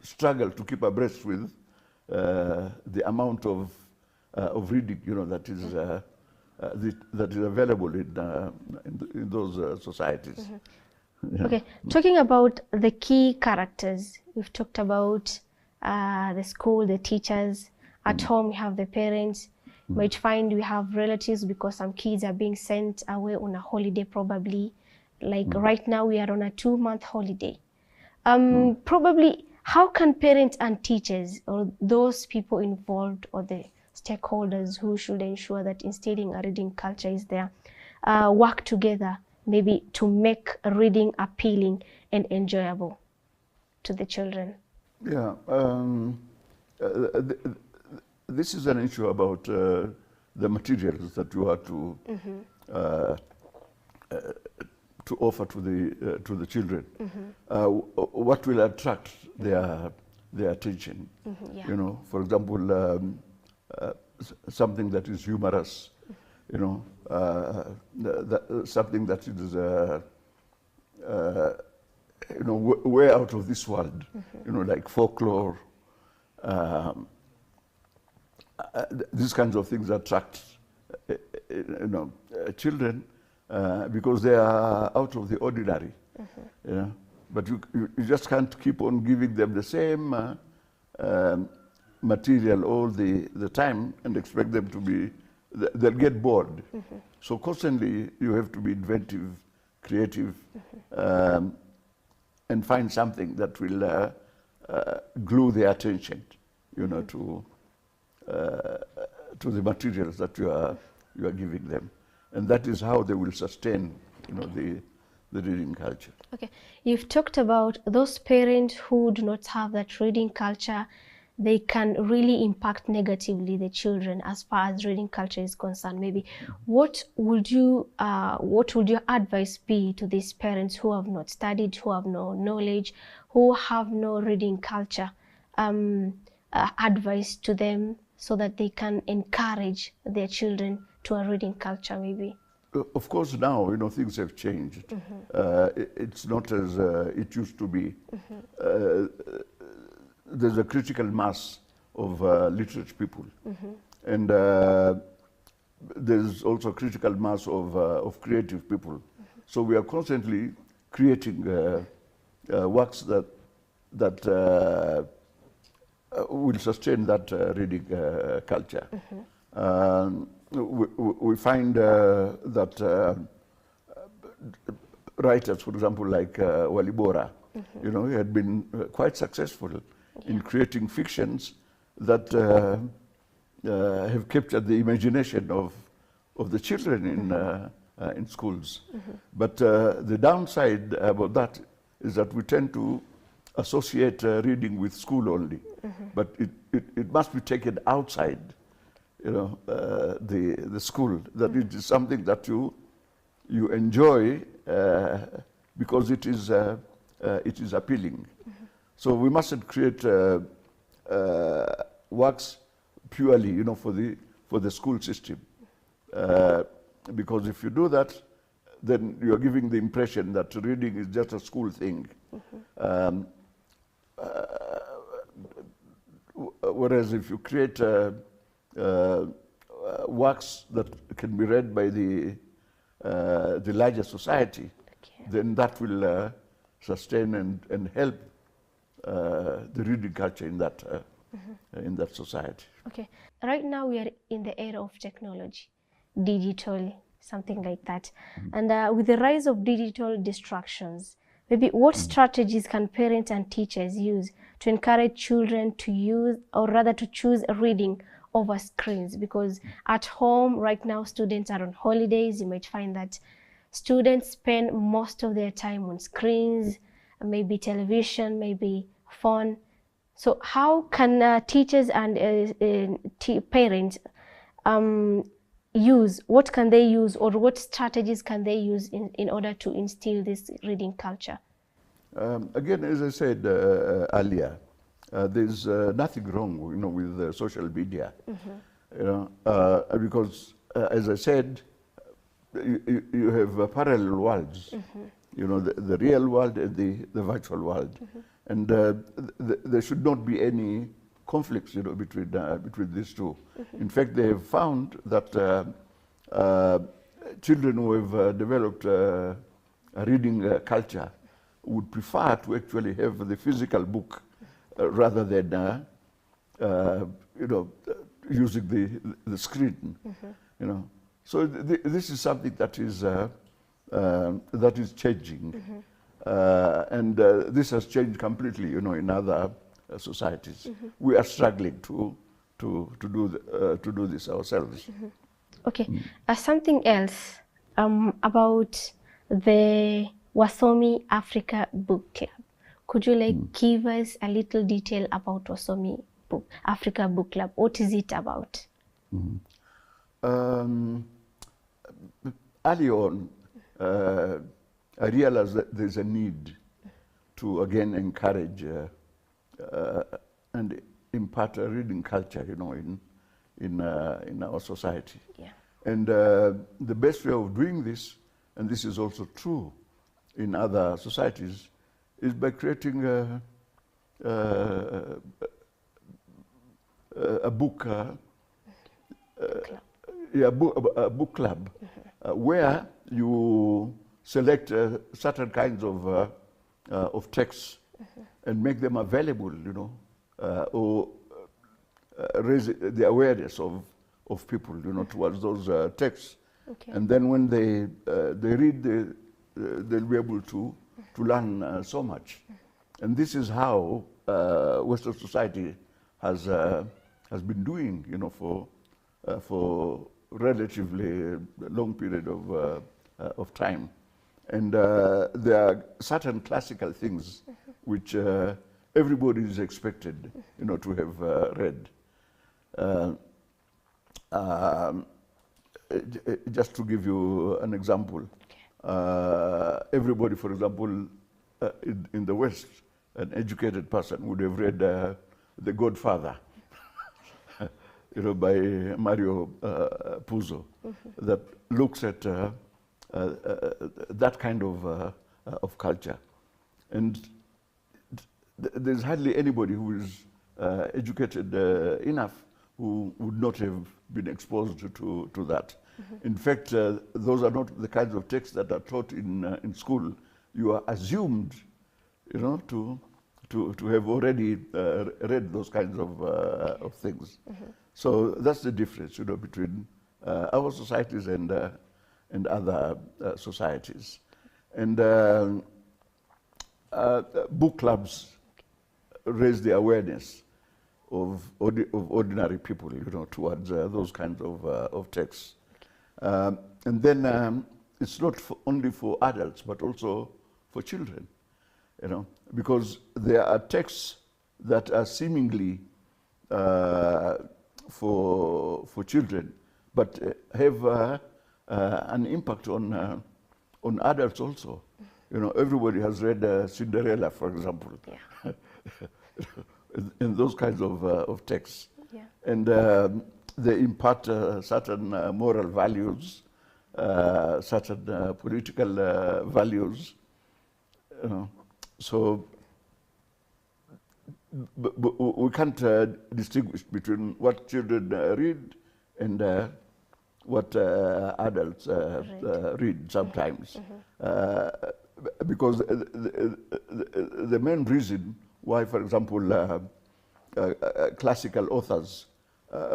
[SPEAKER 20] struggle to keep abreast with the amount of reading, you know, that is available in those societies. Yeah.
[SPEAKER 1] Okay, talking about the key characters, we've talked about the school, the teachers. At home, we have the parents. You might find we have relatives because some kids are being sent away on a holiday probably. Like right now, we are on a 2-month holiday. Probably, how can parents and teachers or those people involved or the stakeholders who should ensure that instilling a reading culture is there, work together maybe to make reading appealing and enjoyable to the children?
[SPEAKER 20] Yeah, this is an issue about the materials that you are to offer to the children. What will attract their attention?
[SPEAKER 1] Yeah.
[SPEAKER 20] You know, for example, something that is humorous. You know, something that is you know, way out of this world. You know, like folklore. These kinds of things attract you know, children because they are out of the ordinary. You know? But you just can't keep on giving them the same material all the time and expect them to be, they'll get bored. So constantly you have to be inventive, creative, and find something that will glue their attention, you know, to the materials that you are giving them. And that is how they will sustain, you know, the reading culture.
[SPEAKER 1] Okay, you've talked about those parents who do not have that reading culture. They can really impact negatively the children as far as reading culture is concerned. Maybe what would your advice be to these parents who have not studied, who have no knowledge, who have no reading culture? Advice to them so that they can encourage their children to a reading culture, maybe?
[SPEAKER 20] Of course, now, you know, things have changed. It's not as it used to be. There's a critical mass of literate people. And there's also a critical mass of creative people. So we are constantly creating works that will sustain that reading culture. We find that writers, for example, like Walibora, you know, he had been quite successful in creating fictions that have captured the imagination of the children in schools. But the downside about that is that we tend to associate reading with school only. But it must be taken outside, the school. That it is something that you enjoy because it is appealing. So we mustn't create works purely, for the school system. Because if you do that, then you are giving the impression that reading is just a school thing. Whereas if you create works that can be read by the larger society, then that will sustain and help the reading culture in that society.
[SPEAKER 1] Okay. Right now we are in the era of technology, digital, something like that. And with the rise of digital distractions, maybe what strategies can parents and teachers use to encourage children to use, or rather to choose reading over screens? Because at home right now, students are on holidays. You might find that students spend most of their time on screens, maybe television, maybe phone. So how can teachers and parents what can they use, or what strategies can they use in order to instill this reading culture?
[SPEAKER 20] Again, as I said earlier, there's nothing wrong, with social media, because as I said, you have parallel worlds, the real world and the virtual world, and there should not be any conflicts, between these two. In fact, they have found that children who have developed a reading culture would prefer to actually have the physical book rather than, using the screen. So this is something that is changing, and this has changed completely, in other societies. We are struggling to do this ourselves.
[SPEAKER 1] Okay. Something else about the Wasomi Africa Book Club. Could you give us a little detail about Wasomi Africa Book Club? What is it about?
[SPEAKER 20] Early on, I realized that there's a need to again encourage and impart a reading culture, in our society.
[SPEAKER 1] Yeah.
[SPEAKER 20] And the best way of doing this, and this is also true in other societies, is by creating a book club, where you select certain kinds of texts and make them available, or raise the awareness of people, towards those texts.
[SPEAKER 1] Okay.
[SPEAKER 20] And then when they read, they'll be able to learn so much. And this is how Western society has been doing, for relatively long period of time. And there are certain classical things which everybody is expected, to have read. Just to give you an example, everybody, for example, in the West, an educated person would have read The Godfather, by Mario Puzo, that looks at that kind of culture. And there's hardly anybody who is educated enough who would not have been exposed to that. In fact, those are not the kinds of texts that are taught in school. You are assumed, to have already read those kinds of things. So that's the difference, between our societies and other societies. And book clubs raise the awareness ordinary people, towards those kinds of texts. And then it's not only for adults, but also for children, because there are texts that are seemingly for children, but have an impact on adults also. Everybody has read Cinderella, for example.
[SPEAKER 1] Yeah.
[SPEAKER 20] In those kinds of texts.
[SPEAKER 1] Yeah.
[SPEAKER 20] And they impart certain moral values, certain political values. So we can't distinguish between what children read and what adults read sometimes. Because the main reason why, for example, classical authors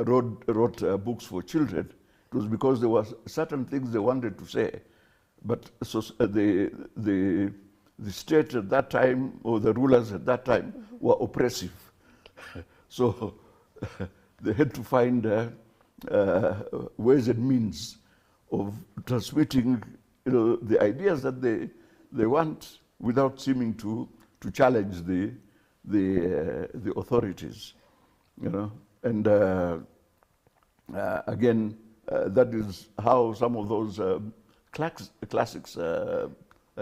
[SPEAKER 20] wrote books for children, it was because there were certain things they wanted to say, but so the state at that time, or the rulers at that time, were oppressive. So they had to find ways and means of transmitting the ideas that they want without seeming to challenge the authorities, and again, that is how some of those classics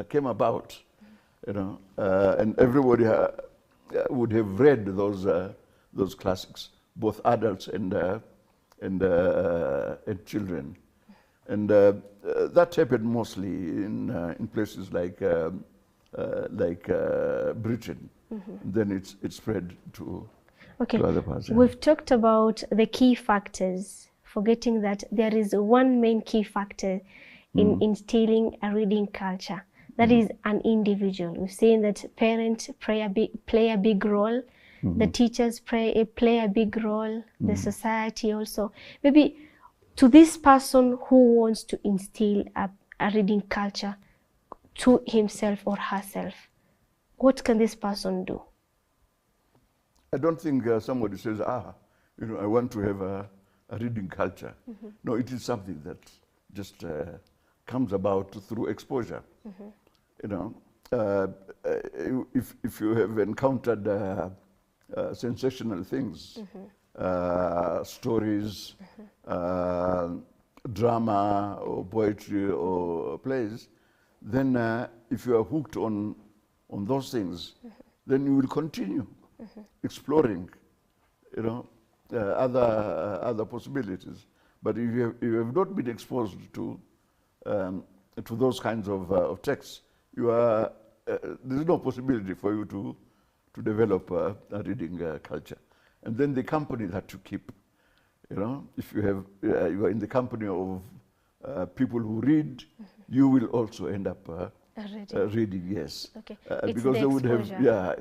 [SPEAKER 20] came about, and everybody would have read those classics, both adults and children, and that happened mostly in places like Britain. Then it spread to other parts.
[SPEAKER 1] We've talked about the key factors, forgetting that there is one main key factor in instilling a reading culture. That is an individual. We've seen that parents play a big role, the teachers play a big role, the society also. Maybe to this person who wants to instill a reading culture to himself or herself, what can this person do?
[SPEAKER 20] I don't think somebody says, I want to have a reading culture. No, it is something that just comes about through exposure. If you have encountered sensational things, stories, drama or poetry or plays, then if you are hooked on those things, then you will continue exploring, other possibilities. But if you have not been exposed to those kinds of texts, there's no possibility for you to develop a reading culture. And then the company that you keep, if you are in the company of people who read, you will also end up reading, yes.
[SPEAKER 1] Okay.
[SPEAKER 20] Because they would have,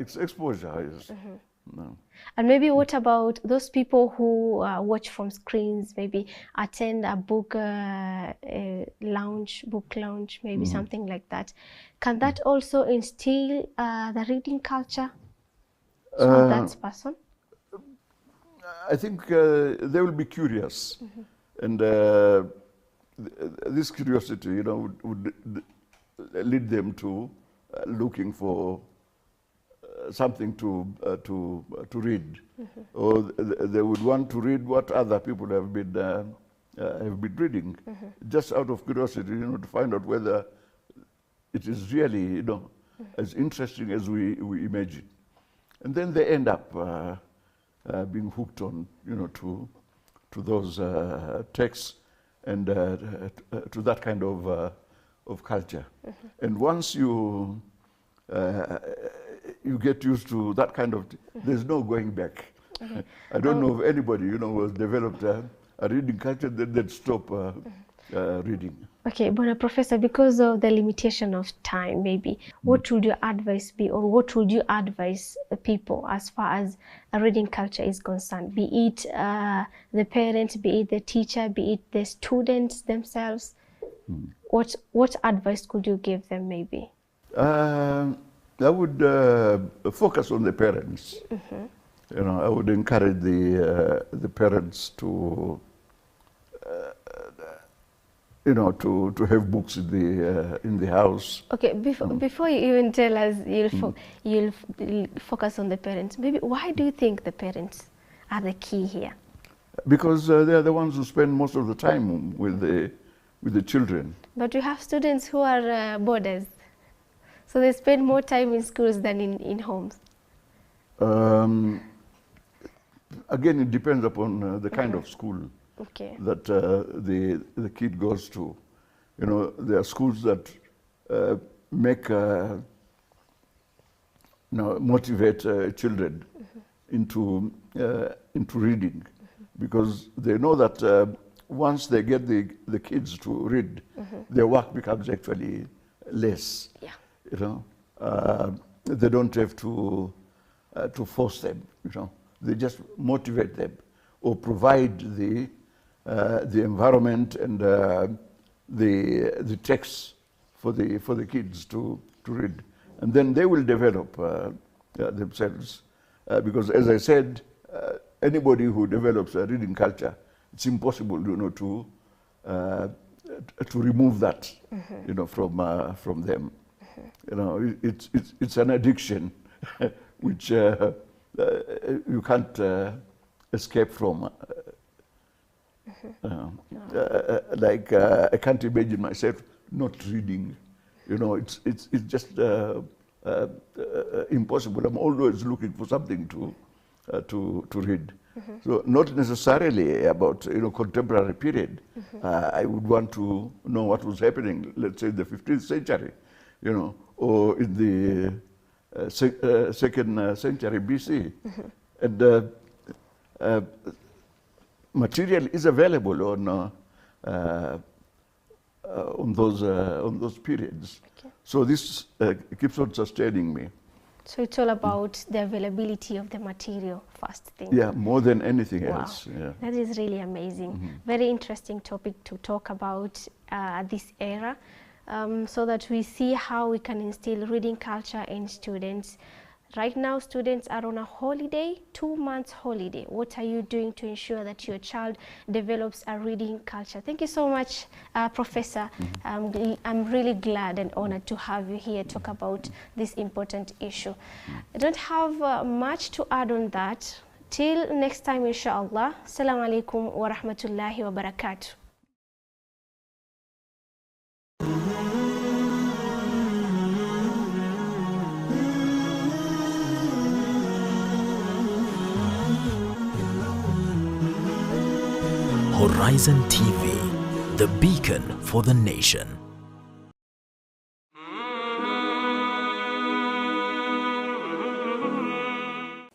[SPEAKER 20] it's exposure, yes. No.
[SPEAKER 1] And maybe what about those people who watch from screens, maybe attend a book lounge, maybe something like that. Can that also instill the reading culture for that person?
[SPEAKER 20] I think they will be curious, and this curiosity, would lead them to looking for something to read, or they would want to read what other people have been reading, just out of curiosity, to find out whether it is really, as interesting as we imagine, and then they end up being hooked on, to those texts and to that kind of culture, and once you get used to that kind of, there's no going back. I don't know of anybody, who has developed a reading culture that stop reading.
[SPEAKER 1] Okay, but Professor, because of the limitation of time, maybe, what would your advice be, or what would you advise people as far as a reading culture is concerned? Be it the parent, be it the teacher, be it the students themselves. What advice could you give them, maybe?
[SPEAKER 20] I would focus on the parents, I would encourage the parents to, to have books in the house.
[SPEAKER 1] Okay, before you even tell us, you'll focus on the parents. Maybe why do you think the parents are the key here?
[SPEAKER 20] Because they are the ones who spend most of the time with the children.
[SPEAKER 1] But you have students who are boarders, so they spend more time in schools than in homes.
[SPEAKER 20] Again, it depends upon the kind of school that the kid goes to. There are schools that make motivate children into reading, because they know that once they get the kids to read, their work becomes actually less. Yeah. They don't have to force them. They just motivate them or provide the environment and the texts for the kids to read, and then they will develop themselves. Because, as I said, anybody who develops a reading culture, it's impossible, to remove that, from them. It's an addiction which you can't escape from. I can't imagine myself not reading. It's just impossible. I'm always looking for something to read. So not necessarily about contemporary period. I would want to know what was happening, let's say, in the 15th century, or in the 2nd century BC, and material is available on those periods. Okay. So this keeps on sustaining me.
[SPEAKER 1] So it's all about the availability of the material, first thing.
[SPEAKER 20] Yeah, more than anything else. Yeah.
[SPEAKER 1] That is really amazing. Very interesting topic to talk about this era, so that we see how we can instill reading culture in students. Right now, students are on a holiday, 2 months holiday. What are you doing to ensure that your child develops a reading culture? Thank you so much, Professor. I'm really glad and honored to have you here talk about this important issue. I don't have much to add on that. Till next time, inshallah. Assalamu alaikum wa rahmatullahi wa barakatuh.
[SPEAKER 18] Horizon TV, the beacon for the nation.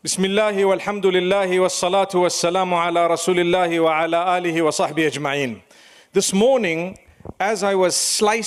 [SPEAKER 3] Bismillah walhamdulillah wassalatu wassalamu ala rasulillah wa ala alihi wa sahbihi ajma'in. This morning, as I was slicing